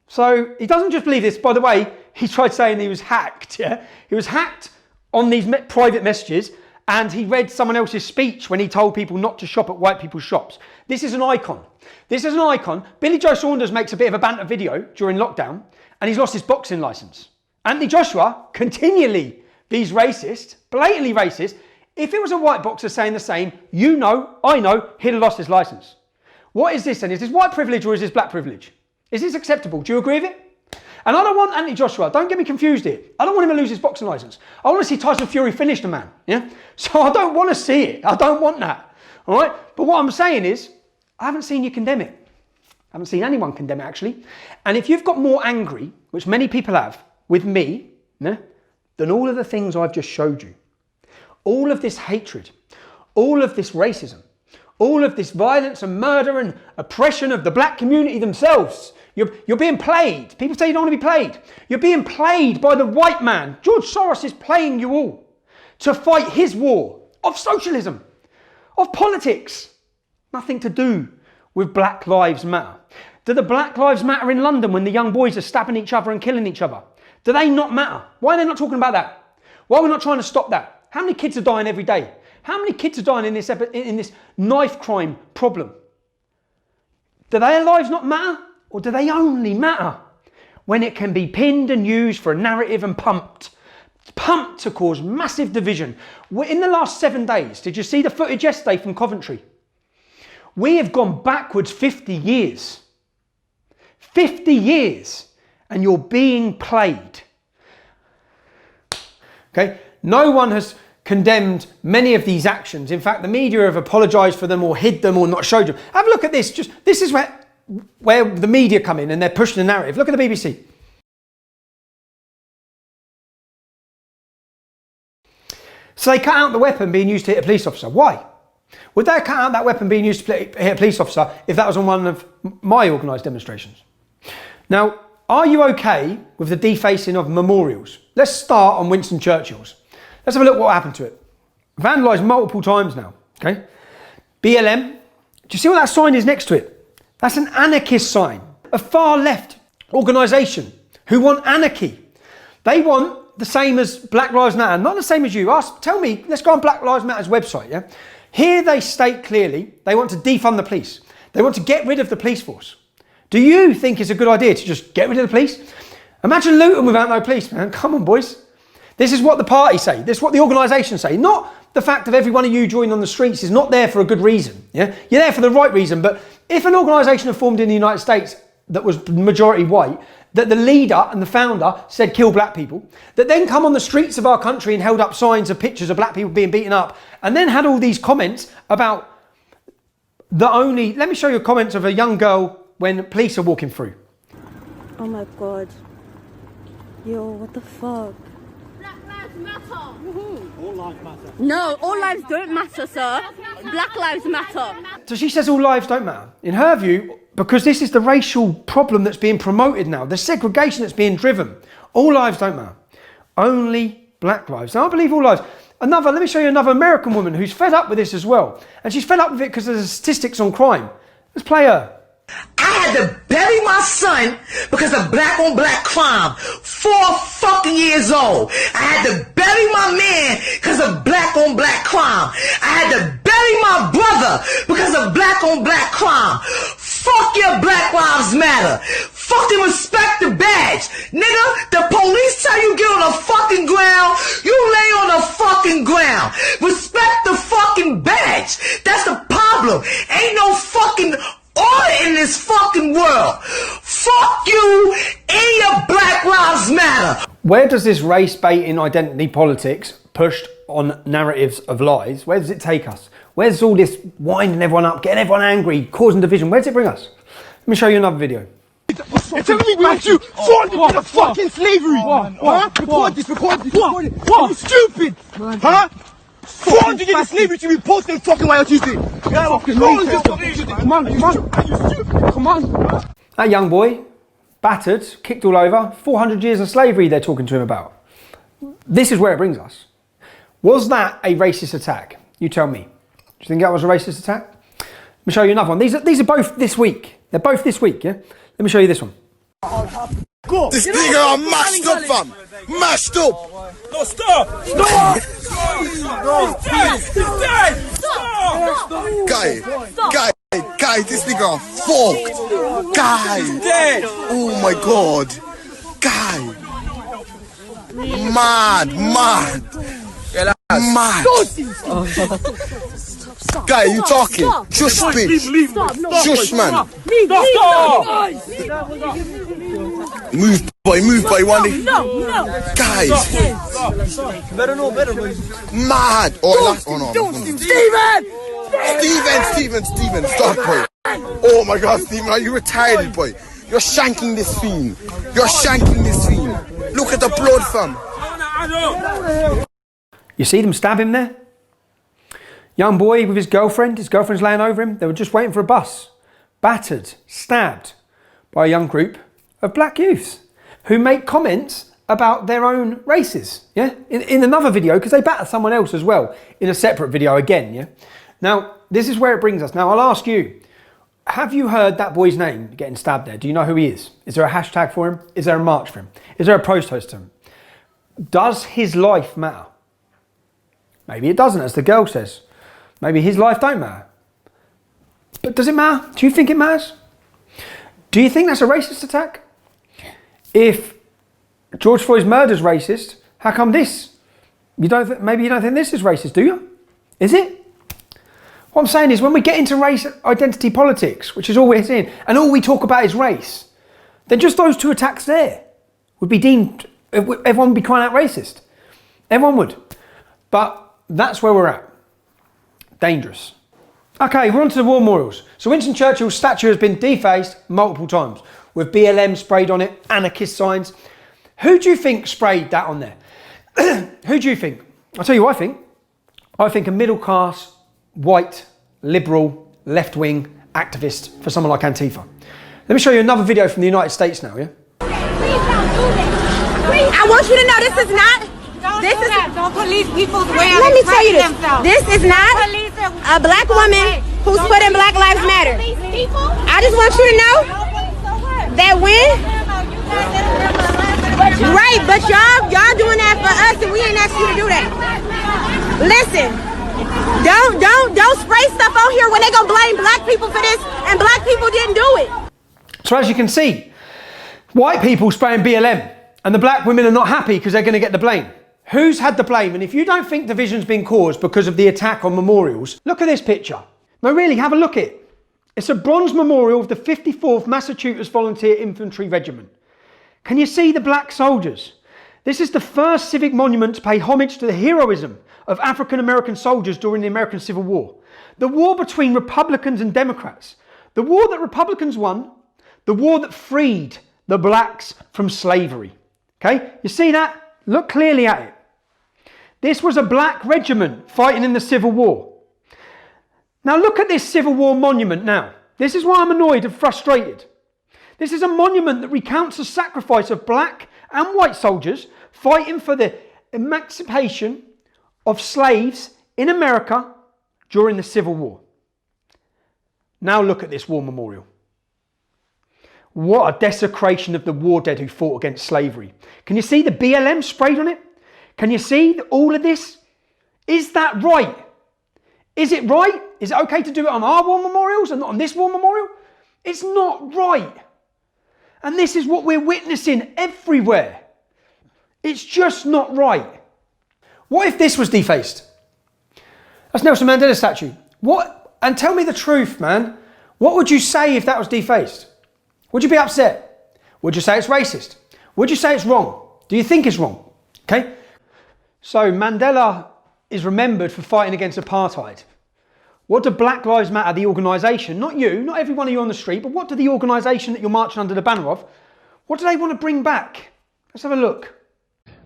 So he doesn't just believe this. By the way, he tried saying he was hacked. Yeah, he was hacked on these private messages, and he read someone else's speech when he told people not to shop at white people's shops. This is an icon. This is an icon. Billy Joe Saunders makes a bit of a banter video during lockdown, and he's lost his boxing license. Anthony Joshua continually be's racist, blatantly racist. If it was a white boxer saying the same, you know, I know, he'd have lost his license. What is this then? Is this white privilege or is this black privilege? Is this acceptable? Do you agree with it? And I don't want Anthony Joshua, don't get me confused here. I don't want him to lose his boxing license. I want to see Tyson Fury finish the man. Yeah? So I don't want to see it. I don't want that. All right? But what I'm saying is, I haven't seen you condemn it. I haven't seen anyone condemn it, actually. And if you've got more angry, which many people have, with me, yeah, than all of the things I've just showed you, all of this hatred, all of this racism, all of this violence and murder and oppression of the black community themselves, you're being played. People say you don't want to be played. You're being played by the white man. George Soros is playing you all to fight his war of socialism, of politics. Nothing to do with Black Lives Matter. Do the Black Lives Matter in London when the young boys are stabbing each other and killing each other? Do they not matter? Why are they not talking about that? Why are we not trying to stop that? How many kids are dying every day? How many kids are dying in this knife crime problem? Do their lives not matter? Or do they only matter when it can be pinned and used for a narrative and pumped? Pumped to cause massive division. In the last 7 days, did you see the footage yesterday from Coventry? We have gone backwards 50 years. 50 years. And you're being played. Okay? No one has condemned many of these actions. In fact, the media have apologised for them or hid them or not showed them. Have a look at this. This is where the media come in and they're pushing the narrative. Look at the BBC. So they cut out the weapon being used to hit a police officer. Why? Would they cut out that weapon being used to hit a police officer if that was on one of my organised demonstrations? Now, are you okay with the defacing of memorials? Let's start on Winston Churchill's. Let's have a look what happened to it. Vandalised multiple times now, okay? BLM, do you see what that sign is next to it? That's an anarchist sign. A far left organisation who want anarchy. They want the same as Black Lives Matter, not the same as you. Tell me, let's go on Black Lives Matter's website, yeah? Here they state clearly they want to defund the police. They want to get rid of the police force. Do you think it's a good idea to just get rid of the police? Imagine Luton without no police, man. Come on, boys. This is what the party say. This is what the organisations say. Not the fact of every one of you joining on the streets is not there for a good reason. Yeah, you're there for the right reason. But if an organisation had formed in the United States that was majority white, that the leader and the founder said kill black people, that then come on the streets of our country and held up signs of pictures of black people being beaten up, and then had all these comments about let me show you comments of a young girl when police are walking through. Oh my God. Yo, what the fuck? Black lives matter. All lives matter. No, all lives don't matter, sir. Black lives matter. So she says all lives don't matter. In her view, because this is the racial problem that's being promoted now, the segregation that's being driven, all lives don't matter. Only black lives. Now I believe all lives. Let me show you another American woman who's fed up with this as well. And she's fed up with it because of the statistics on crime. Let's play her. I had to bury my son because of black on black crime. 4 fucking years old. I had to bury my man because of black on black crime. I had to bury my brother because of black on black crime. Fuck your Black Lives Matter. Fucking respect the badge. Nigga, the police tell you get on the fucking ground, you lay on the fucking ground. Respect the fucking badge. That's the problem. Ain't no fucking order in this fucking world. Fuck you and your Black Lives Matter. Where does this race baiting identity politics pushed on narratives of lies, where does it take us? Where's all this winding everyone up, getting everyone angry, causing division? Where does it bring us? Let me show you another video. It's telling me we want you 400 years of fucking slavery. Huh? Record this. You stupid. Huh? 400 years of slavery to be posted in fucking Wild Tuesday. Come on. That young boy, battered, kicked all over, 400 years of slavery they're talking to him about. This is where it brings us. Was that a racist attack? You tell me. Do you think that was a racist attack? Let me show you another one. These are both this week. They're both this week, yeah? Let me show you this one. This nigga are mashed up, fam. Mashed up. No, stop. Stop. Guy, this nigga are fucked. Guy. Oh my God. Guy. Mad. Guy, you talking? Shush, bitch. Shush, man. Move, boy, Wandy. Guys. Better know better, boy. Mad. Steven, stop, boy. Oh my God, Steven, are you retarded, boy? You're shanking this fiend. Look at the blood, fam. You see them stab him there? Young boy with his girlfriend's laying over him. They were just waiting for a bus. Battered, stabbed by a young group of black youths who make comments about their own races, yeah? In another video, because they batter someone else as well, in a separate video again, yeah? Now, this is where it brings us. Now, I'll ask you, have you heard that boy's name getting stabbed there? Do you know who he is? Is there a hashtag for him? Is there a march for him? Is there a protest to him? Does his life matter? Maybe it doesn't, as the girl says. Maybe his life don't matter. But does it matter? Do you think it matters? Do you think that's a racist attack? If George Floyd's murder is racist, how come this? Maybe you don't think this is racist, do you? Is it? What I'm saying is when we get into race identity politics, which is all we're seeing, and all we talk about is race, then just those two attacks there would be deemed, everyone would be crying out racist. Everyone would. But that's where we're at. Dangerous. Okay, we're on to the war memorials. So Winston Churchill's statue has been defaced multiple times with BLM sprayed on it, anarchist signs. Who do you think sprayed that on there? Who do you think? I'll tell you what I think. I think a middle class, white, liberal, left-wing activist for someone like Antifa. Let me show you another video from the United States now, yeah? I want you to know this is not... Don't police people's way of Let me tell you this. themselves. This is not a black woman who's putting Black Lives Matter. I just want you to know that right, but y'all doing that for us and we ain't asked you to do that. Listen, don't spray stuff on here when they gonna blame black people for this and black people didn't do it. So as you can see, white people spraying BLM and the black women are not happy because they're going to get the blame. Who's had the blame? And if you don't think division's been caused because of the attack on memorials, look at this picture. No, really, have a look at it. It's a bronze memorial of the 54th Massachusetts Volunteer Infantry Regiment. Can you see the black soldiers? This is the first civic monument to pay homage to the heroism of African American soldiers during the American Civil War. The war between Republicans and Democrats. The war that Republicans won. The war that freed the blacks from slavery. Okay, you see that? Look clearly at it. This was a black regiment fighting in the Civil War. Now look at this Civil War monument now. This is why I'm annoyed and frustrated. This is a monument that recounts the sacrifice of black and white soldiers fighting for the emancipation of slaves in America during the Civil War. Now look at this war memorial. What a desecration of the war dead who fought against slavery. Can you see the BLM sprayed on it? Can you see all of this? Is that right? Is it right? Is it okay to do it on our war memorials and not on this war memorial? It's not right. And this is what we're witnessing everywhere. It's just not right. What if this was defaced? That's Nelson Mandela's statue. What? And tell me the truth, man. What would you say if that was defaced? Would you be upset? Would you say it's racist? Would you say it's wrong? Do you think it's wrong? Okay. So Mandela is remembered for fighting against apartheid. What do Black Lives Matter, the organisation, not you, not every one of you on the street, but what do the organisation that you're marching under the banner of, what do they want to bring back? Let's have a look.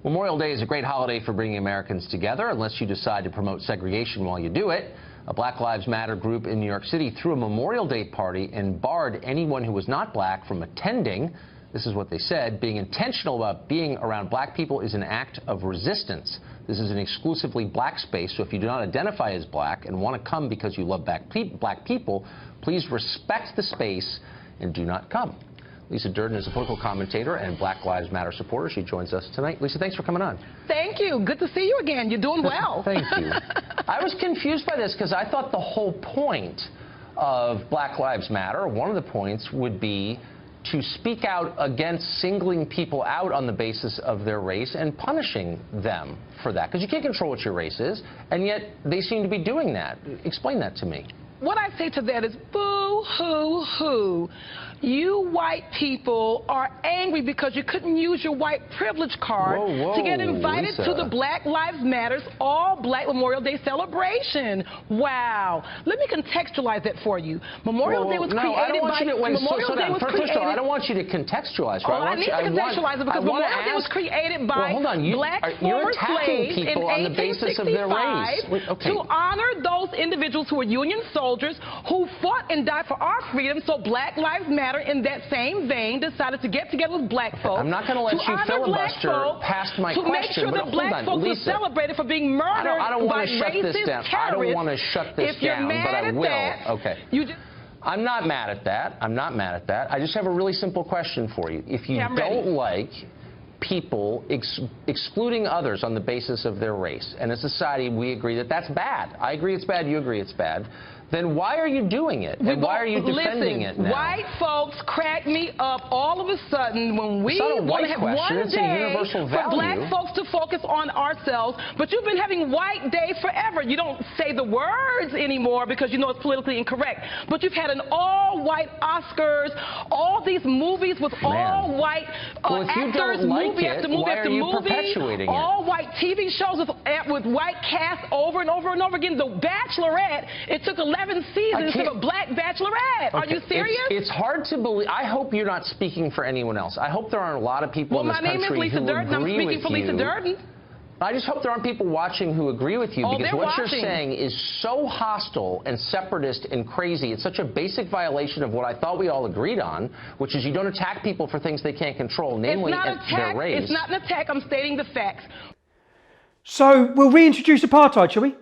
Memorial Day is a great holiday for bringing Americans together, unless you decide to promote segregation while you do it. A Black Lives Matter group in New York City threw a Memorial Day party and barred anyone who was not black from attending. This is what they said: being intentional about being around black people is an act of resistance. This is an exclusively black space, so if you do not identify as black and want to come because you love black people, please respect the space and do not come. Lisa Durden is a political commentator and Black Lives Matter supporter. She joins us tonight. Lisa, thanks for coming on. Thank you. Good to see you again. You're doing well. Thank you. I was confused by this because I thought the whole point of Black Lives Matter, one of the points, would be to speak out against singling people out on the basis of their race and punishing them for that. Because you can't control what your race is, and yet they seem to be doing that. Explain that to me. What I say to that is boo-hoo-hoo. You white people are angry because you couldn't use your white privilege card to get invited to the Black Lives Matters All Black Memorial Day celebration. Wow. Let me contextualize that for you. Memorial Day was created by... I don't want you to contextualize. Oh, I need to contextualize it because Memorial Day was created by black former slaves in 1865 to honor those individuals who were Union soldiers who fought and died for our freedom. So Black Lives Matter, in that same vein, decided to get together with black folks. I'm not going to let you filibuster past my question. To make sure that black folks were celebrated for being murdered by racist terrorists. I don't want to shut this down, but I will. Okay. I'm not mad at that. I'm not mad at that. I just have a really simple question for you. If you don't like people excluding others on the basis of their race, and as a society we agree that that's bad. I agree it's bad, you agree it's bad. Then why are you doing it? And why are you defending it now? White folks crack me up all of a sudden when we want to have one day for black folks to focus on ourselves. But you've been having white days forever. You don't say the words anymore because you know it's politically incorrect. But you've had an all-white Oscars, all these movies with all-white actors, movie after movie after movie, all-white TV shows with white cast over and over and over again. The Bachelorette, it took 11 seasons of a black bachelorette. Okay. Are you serious? It's hard to believe. I hope you're not speaking for anyone else. I hope there aren't a lot of people in this country who agree with you. Well, my name is Lisa Durden. I'm speaking for Lisa Durden. I just hope there aren't people watching who agree with you, because what you're saying is so hostile and separatist and crazy. It's such a basic violation of what I thought we all agreed on, which is you don't attack people for things they can't control, namely their race. It's not an attack. I'm stating the facts. So we'll reintroduce apartheid, shall we?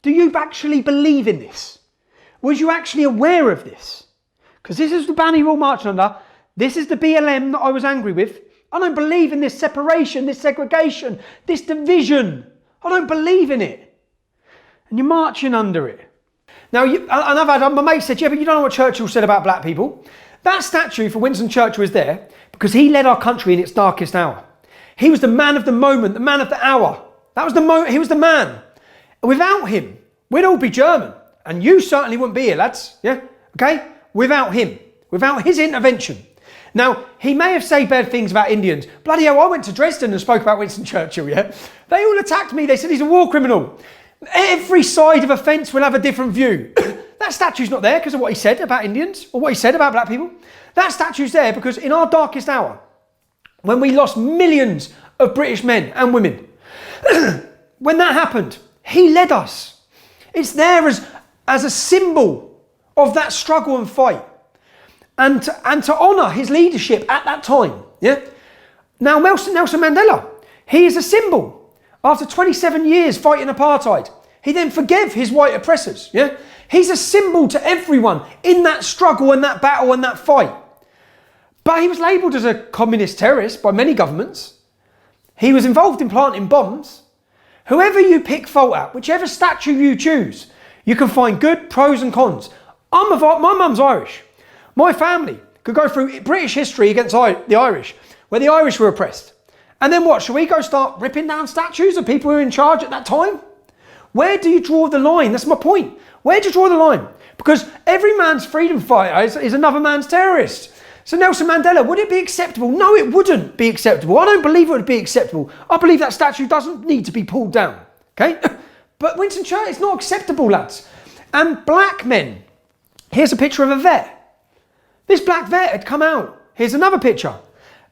Do you actually believe in this? Was you actually aware of this? Because this is the banner you're all marching under. This is the BLM that I was angry with. I don't believe in this separation, this segregation, this division. I don't believe in it. And you're marching under it. Now, my mate said, yeah, but you don't know what Churchill said about black people. That statue for Winston Churchill is there because he led our country in its darkest hour. He was the man of the moment, the man of the hour. That was the moment. He was the man. Without him, we'd all be German. And you certainly wouldn't be here, lads. Yeah? Okay? Without him. Without his intervention. Now, he may have said bad things about Indians. Bloody hell, I went to Dresden and spoke about Winston Churchill, yeah? They all attacked me. They said he's a war criminal. Every side of a fence will have a different view. That statue's not there because of what he said about Indians or what he said about black people. That statue's there because in our darkest hour, when we lost millions of British men and women, when that happened, he led us. It's there as a symbol of that struggle and fight. And to honour his leadership at that time. Yeah. Now Nelson Mandela, he is a symbol. After 27 years fighting apartheid, he then forgave his white oppressors. Yeah. He's a symbol to everyone in that struggle and that battle and that fight. But he was labelled as a communist terrorist by many governments. He was involved in planting bombs. Whoever you pick fault at, whichever statue you choose, you can find good pros and cons. My mum's Irish. My family could go through British history against the Irish, where the Irish were oppressed. And then what? Shall we go start ripping down statues of people who were in charge at that time? Where do you draw the line? That's my point. Where do you draw the line? Because every man's freedom fighter is another man's terrorist. So Nelson Mandela, would it be acceptable? No, it wouldn't be acceptable. I don't believe it would be acceptable. I believe that statue doesn't need to be pulled down. Okay? But Winston Churchill, it's not acceptable, lads. And black men, here's a picture of a vet. This black vet had come out. Here's another picture.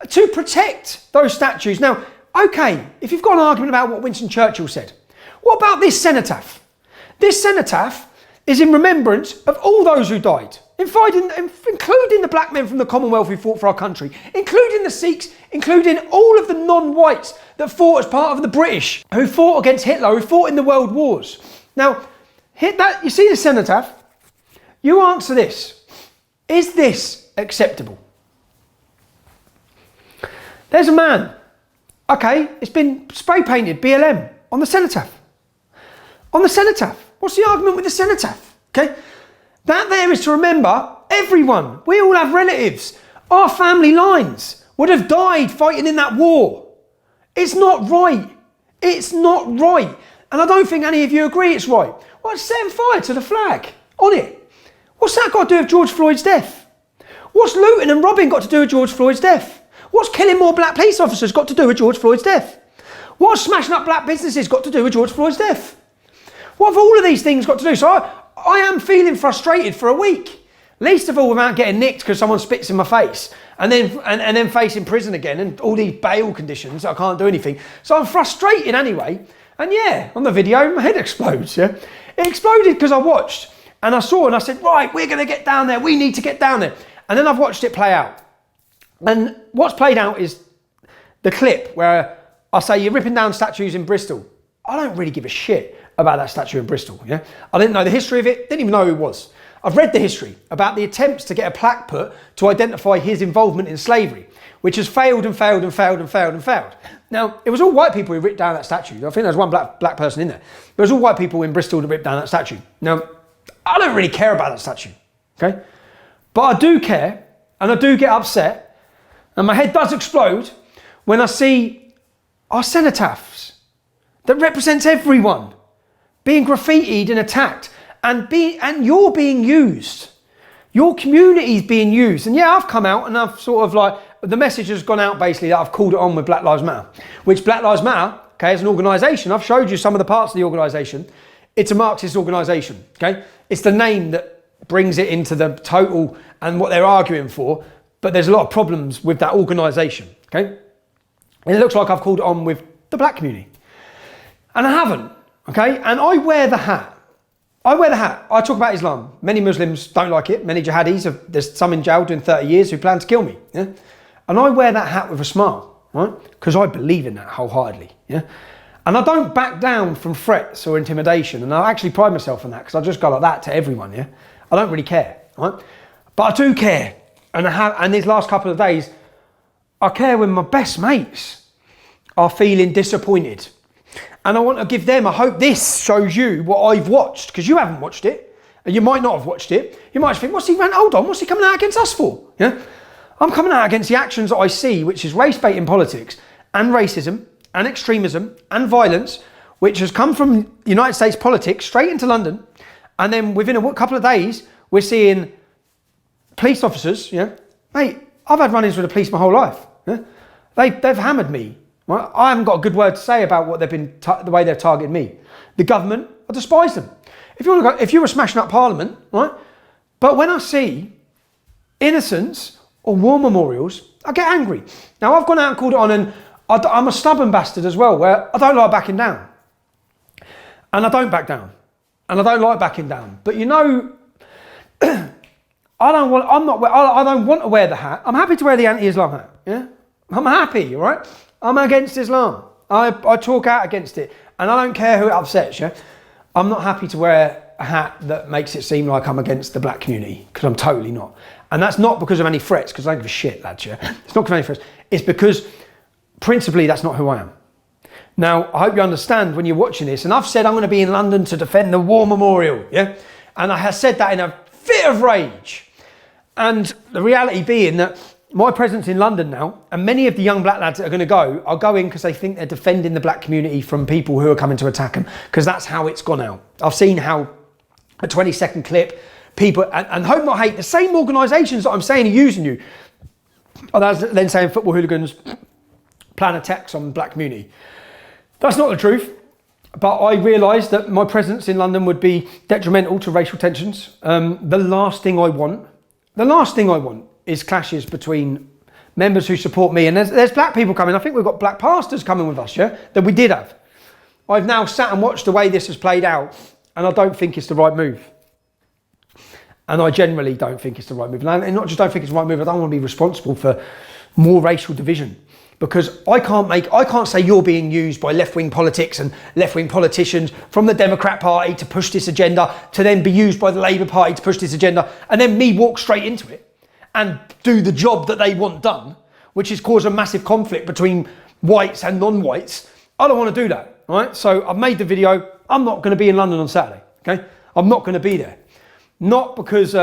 To protect those statues. Now, okay, if you've got an argument about what Winston Churchill said, what about this cenotaph? This cenotaph is in remembrance of all those who died, including the black men from the Commonwealth who fought for our country, including the Sikhs, including all of the non-whites that fought as part of the British, who fought against Hitler, who fought in the world wars. Now, you see the cenotaph? You answer this. Is this acceptable? There's a man. Okay, it's been spray painted BLM on the cenotaph. On the cenotaph. What's the argument with the cenotaph? Okay, that there is to remember everyone. We all have relatives. Our family lines would have died fighting in that war. It's not right. It's not right. And I don't think any of you agree it's right. Well, it's setting fire to the flag on it. What's that got to do with George Floyd's death? What's looting and robbing got to do with George Floyd's death? What's killing more black police officers got to do with George Floyd's death? What's smashing up black businesses got to do with George Floyd's death? What have all of these things got to do? So I am feeling frustrated for a week. Least of all without getting nicked because someone spits in my face and then facing prison again and all these bail conditions. I can't do anything. So I'm frustrated anyway. And yeah, on the video, my head explodes. Yeah, it exploded because I watched. And I saw and I said, right, we're going to get down there. We need to get down there. And then I've watched it play out. And what's played out is the clip where I say you're ripping down statues in Bristol. I don't really give a shit about that statue in Bristol. Yeah, I didn't know the history of it. Didn't even know who it was. I've read the history about the attempts to get a plaque put to identify his involvement in slavery, which has failed and failed and failed and failed and failed. Now, it was all white people who ripped down that statue. I think there was one black person in there. It was all white people in Bristol that ripped down that statue. Now, I don't really care about that statue, okay? But I do care, and I do get upset, and my head does explode when I see our cenotaphs that represents everyone being graffitied and attacked, and you're being used. Your community is being used. And yeah, I've come out and I've sort of like, the message has gone out basically that I've called it on with Black Lives Matter, which Black Lives Matter, okay, as an organisation, I've showed you some of the parts of the organisation. It's a Marxist organisation, okay? It's the name that brings it into the total and what they're arguing for, but there's a lot of problems with that organisation, okay? And it looks like I've called it on with the black community. And I haven't, okay? And I wear the hat. I wear the hat. I talk about Islam. Many Muslims don't like it. Many jihadis, there's some in jail doing 30 years who plan to kill me, yeah? And I wear that hat with a smile, right? Because I believe in that wholeheartedly, yeah? And I don't back down from threats or intimidation. And I actually pride myself on that because I just go like that to everyone, yeah? I don't really care, right? But I do care. And these last couple of days, I care when my best mates are feeling disappointed. And I want to give them, I hope this shows you what I've watched, because you haven't watched it. And you might not have watched it. You might think, hold on, what's he coming out against us for? Yeah? I'm coming out against the actions that I see, which is race-baiting politics and racism and extremism and violence, which has come from United States politics straight into London. And then within a couple of days, we're seeing police officers, mate, I've had run-ins with the police my whole life. Yeah? They've hammered me. Right? I haven't got a good word to say about what they've been, the way they've targeted me. The government, I despise them. If you were smashing up Parliament, right? But when I see innocents or war memorials, I get angry. Now I've gone out and called it on, and I'm a stubborn bastard as well, where I don't like backing down. And I don't back down. And I don't like backing down. But I don't want to wear the hat. I'm happy to wear the anti-Islam hat. Yeah, I'm happy, right? I'm against Islam. I talk out against it, and I don't care who it upsets. Yeah, I'm not happy to wear a hat that makes it seem like I'm against the black community, because I'm totally not. And that's not because of any threats, because I don't give a shit, lads. Yeah, it's not because of any threats. It's because principally that's not who I am. Now, I hope you understand when you're watching this, and I've said I'm going to be in London to defend the war memorial. Yeah, and I have said that in a fit of rage. And the reality being that my presence in London now, and many of the young black lads that are going to go, are going because they think they're defending the black community from people who are coming to attack them, because that's how it's gone out. I've seen how a 20-second clip, people, and hope not hate, the same organisations that I'm saying are using you, are then saying football hooligans plan attacks on the black community. That's not the truth. But I realised that my presence in London would be detrimental to racial tensions. The last thing I want is clashes between members who support me. And there's black people coming. I think we've got black pastors coming with us, yeah? That we did have. I've now sat and watched the way this has played out, and I don't think it's the right move. And I generally don't think it's the right move. And not just don't think it's the right move, I don't want to be responsible for more racial division. Because I can't say you're being used by left-wing politics and left-wing politicians from the Democrat Party to push this agenda, to then be used by the Labour Party to push this agenda, and then me walk straight into it and do the job that they want done, which is cause a massive conflict between whites and non-whites. I don't want to do that, right? So I've made the video. I'm not going to be in London on Saturday, okay? I'm not going to be there. Not because...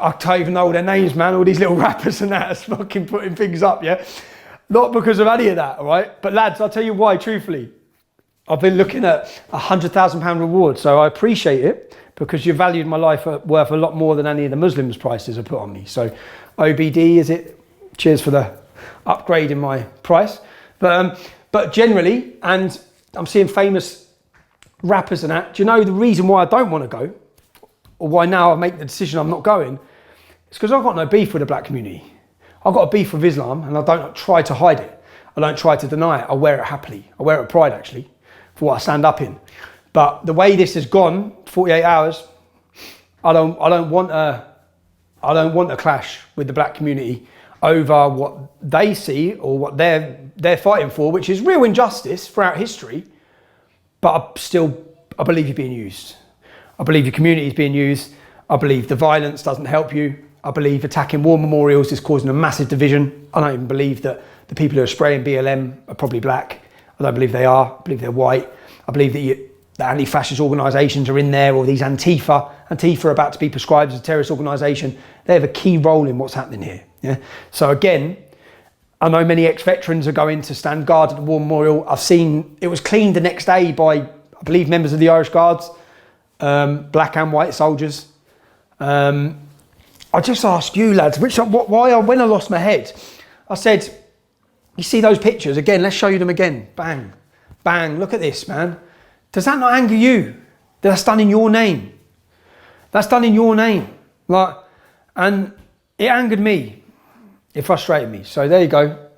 I don't even know their names, man. All these little rappers and that are fucking putting things up, yeah? Not because of any of that, all right? But lads, I'll tell you why, truthfully. I've been looking at £100,000 reward, so I appreciate it, because you valued my life worth a lot more than any of the Muslims' prices are put on me. So OBD, is it? Cheers for the upgrade in my price. But generally, and I'm seeing famous rappers and that, do you know the reason why I don't want to go? Or why now I make the decision I'm not going, it's because I've got no beef with the black community. I've got a beef with Islam, and I don't try to hide it. I don't try to deny it. I wear it happily. I wear it with pride, actually, for what I stand up in. But the way this has gone, 48 hours, I don't want a clash with the black community over what they see or what they're fighting for, which is real injustice throughout history. But I believe you're being used. I believe your community is being used. I believe the violence doesn't help you. I believe attacking war memorials is causing a massive division. I don't even believe that the people who are spraying BLM are probably black. I don't believe they are. I believe they're white. I believe that the anti-fascist organisations are in there, or these Antifa are about to be prescribed as a terrorist organisation. They have a key role in what's happening here. Yeah. So again, I know many ex-veterans are going to stand guard at the war memorial. I've seen it was cleaned the next day by, I believe, members of the Irish Guards. Black and white soldiers. I just ask you lads, when I lost my head, I said, you see those pictures? Again, let's show you them again. Bang, bang, look at this, man. Does that not anger you? That's done in your name. That's done in your name. And it angered me. It frustrated me. So there you go.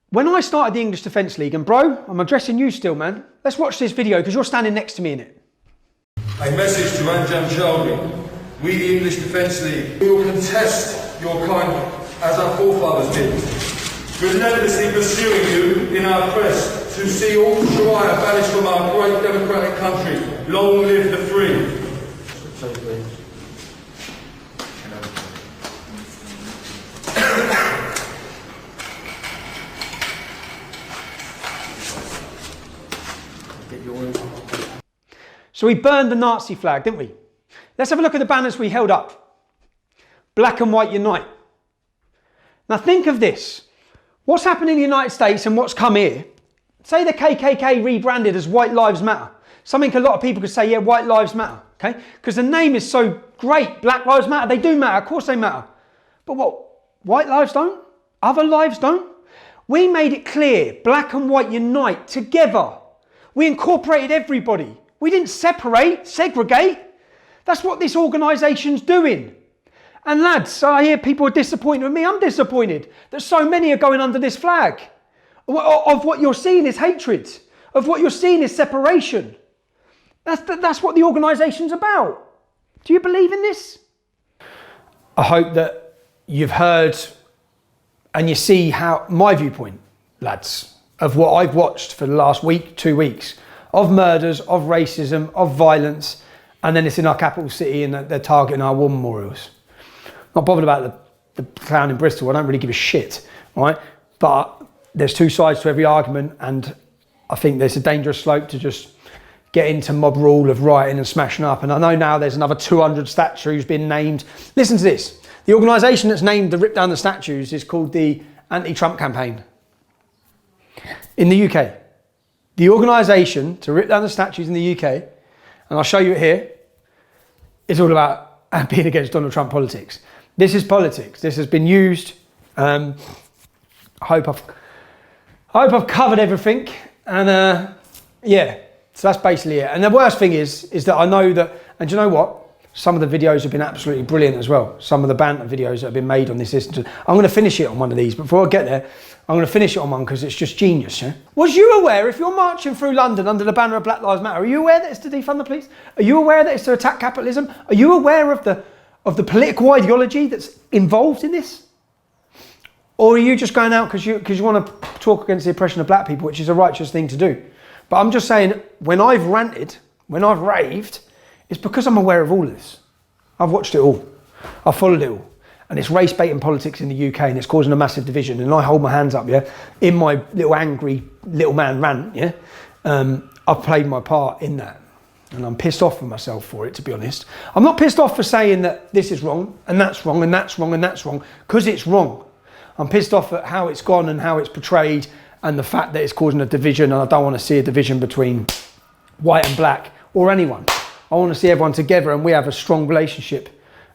When I started the English Defence League, and bro, I'm addressing you still, man. Let's watch this video, because you're standing next to me in it. A message to Anjam Shelby. We, the English Defence League, we will contest your kind as our forefathers did, relentlessly pursuing you in our quest to see all Sharia banished from our great democratic country. Long live the free. So we burned the Nazi flag, didn't we? Let's have a look at the banners we held up. Black and white unite. Now think of this. What's happened in the United States and what's come here? Say the KKK rebranded as White Lives Matter. Something a lot of people could say, yeah, White Lives Matter, okay? Because the name is so great. Black Lives Matter, they do matter, of course they matter. But what, white lives don't? Other lives don't? We made it clear, black and white unite together. We incorporated everybody. We didn't separate, segregate. That's what this organisation's doing. And lads, I hear people are disappointed with me. I'm disappointed that so many are going under this flag. Of what you're seeing is hatred. Of what you're seeing is separation. That's what the organisation's about. Do you believe in this? I hope that you've heard and you see how my viewpoint, lads, of what I've watched for the last week, 2 weeks, of murders, of racism, of violence, and then it's in our capital city and they're targeting our war memorials. Not bothered about the clown in Bristol. I don't really give a shit, right? But there's two sides to every argument, and I think there's a dangerous slope to just get into mob rule of rioting and smashing up. And I know now there's another 200 statues being named. Listen to this. The organisation that's named to rip down the statues is called the Anti-Trump Campaign. In the UK. The organisation to rip down the statues in the UK, and I'll show you it here, is all about being against Donald Trump politics. This is politics. This has been used. I hope I've covered everything. And yeah, so that's basically it. And the worst thing is that I know that, and do you know what? Some of the videos have been absolutely brilliant as well. Some of the banter videos that have been made on this system. I'm going to finish it on one of these. Before I get there, I'm going to finish it on one because it's just genius. Yeah? Was you aware, if you're marching through London under the banner of Black Lives Matter, are you aware that it's to defund the police? Are you aware that it's to attack capitalism? Are you aware of the political ideology that's involved in this? Or are you just going out because you want to talk against the oppression of black people, which is a righteous thing to do? But I'm just saying, when I've ranted, when I've raved, it's because I'm aware of all of this. I've watched it all. I've followed it all. And it's race baiting politics in the UK, and it's causing a massive division. And I hold my hands up, yeah, in my little angry little man rant, yeah. I've played my part in that. And I'm pissed off with myself for it, to be honest. I'm not pissed off for saying that this is wrong, and that's wrong, and that's wrong, and that's wrong, because it's wrong. I'm pissed off at how it's gone and how it's portrayed, and the fact that it's causing a division, and I don't want to see a division between white and black, or anyone. I want to see everyone together, and we have a strong relationship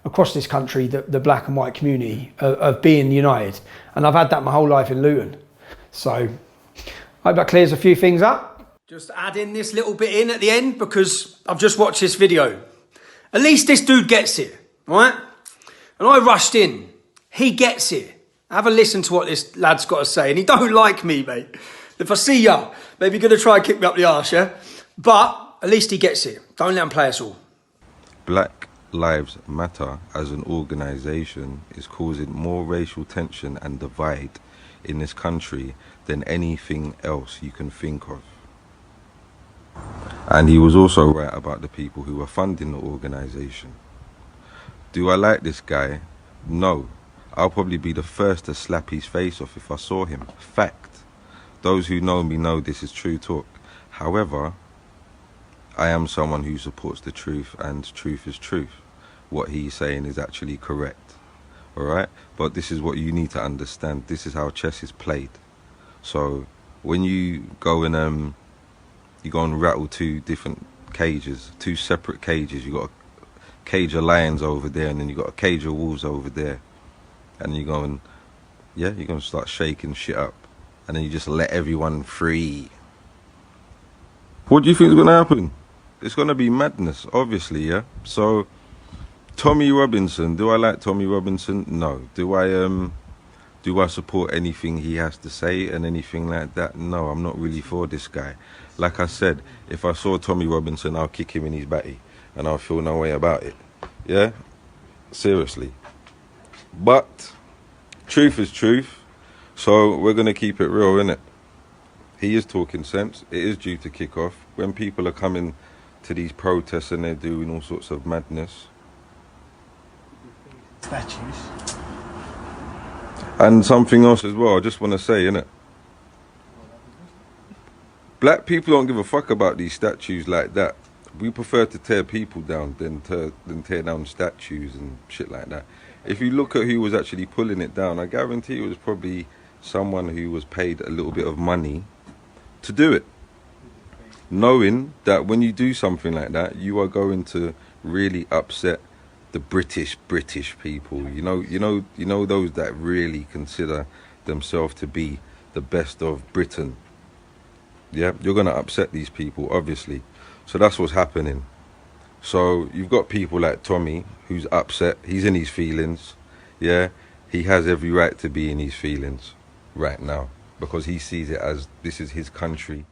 across this country, the black and white community, of being united. And I've had that my whole life in Luton. So I hope that clears a few things up. Just add in this little bit in at the end, because I've just watched this video. At least this dude gets it, right? And I rushed in. He gets it. Have a listen to what this lad's got to say. And he don't like me, mate. If I see ya, maybe you're going to try and kick me up the arse, yeah? But at least he gets it. Don't let him play us all. Black Lives Matter as an organisation is causing more racial tension and divide in this country than anything else you can think of. And he was also right about the people who are funding the organisation. Do I like this guy? No. I'll probably be the first to slap his face off if I saw him. Fact. Those who know me know this is true talk. However, I am someone who supports the truth, and truth is truth. What he's saying is actually correct. Alright? But this is what you need to understand. This is how chess is played. So when you go and rattle two different cages, two separate cages, you got a cage of lions over there, and then you got a cage of wolves over there. And you're going to start shaking shit up. And then you just let everyone free. What do you think is going to happen? It's going to be madness, obviously, yeah? So, Tommy Robinson, do I like Tommy Robinson? No. Do I support anything he has to say and anything like that? No, I'm not really for this guy. Like I said, if I saw Tommy Robinson, I'll kick him in his batty. And I'll feel no way about it. Yeah? Seriously. But truth is truth, so we're going to keep it real, innit? He is talking sense. It is due to kick off. When people are coming to these protests and they're doing all sorts of madness. Statues. And something else as well, I just want to say, innit? Black people don't give a fuck about these statues like that. We prefer to tear people down than tear down statues and shit like that. If you look at who was actually pulling it down, I guarantee it was probably someone who was paid a little bit of money to do it, knowing that when you do something like that, you are going to really upset the British people. You know those that really consider themselves to be the best of Britain. Yeah, you're going to upset these people, obviously. So that's what's happening. So you've got people like Tommy who's upset. He's in his feelings. Yeah, he has every right to be in his feelings right now because he sees it as this is his country.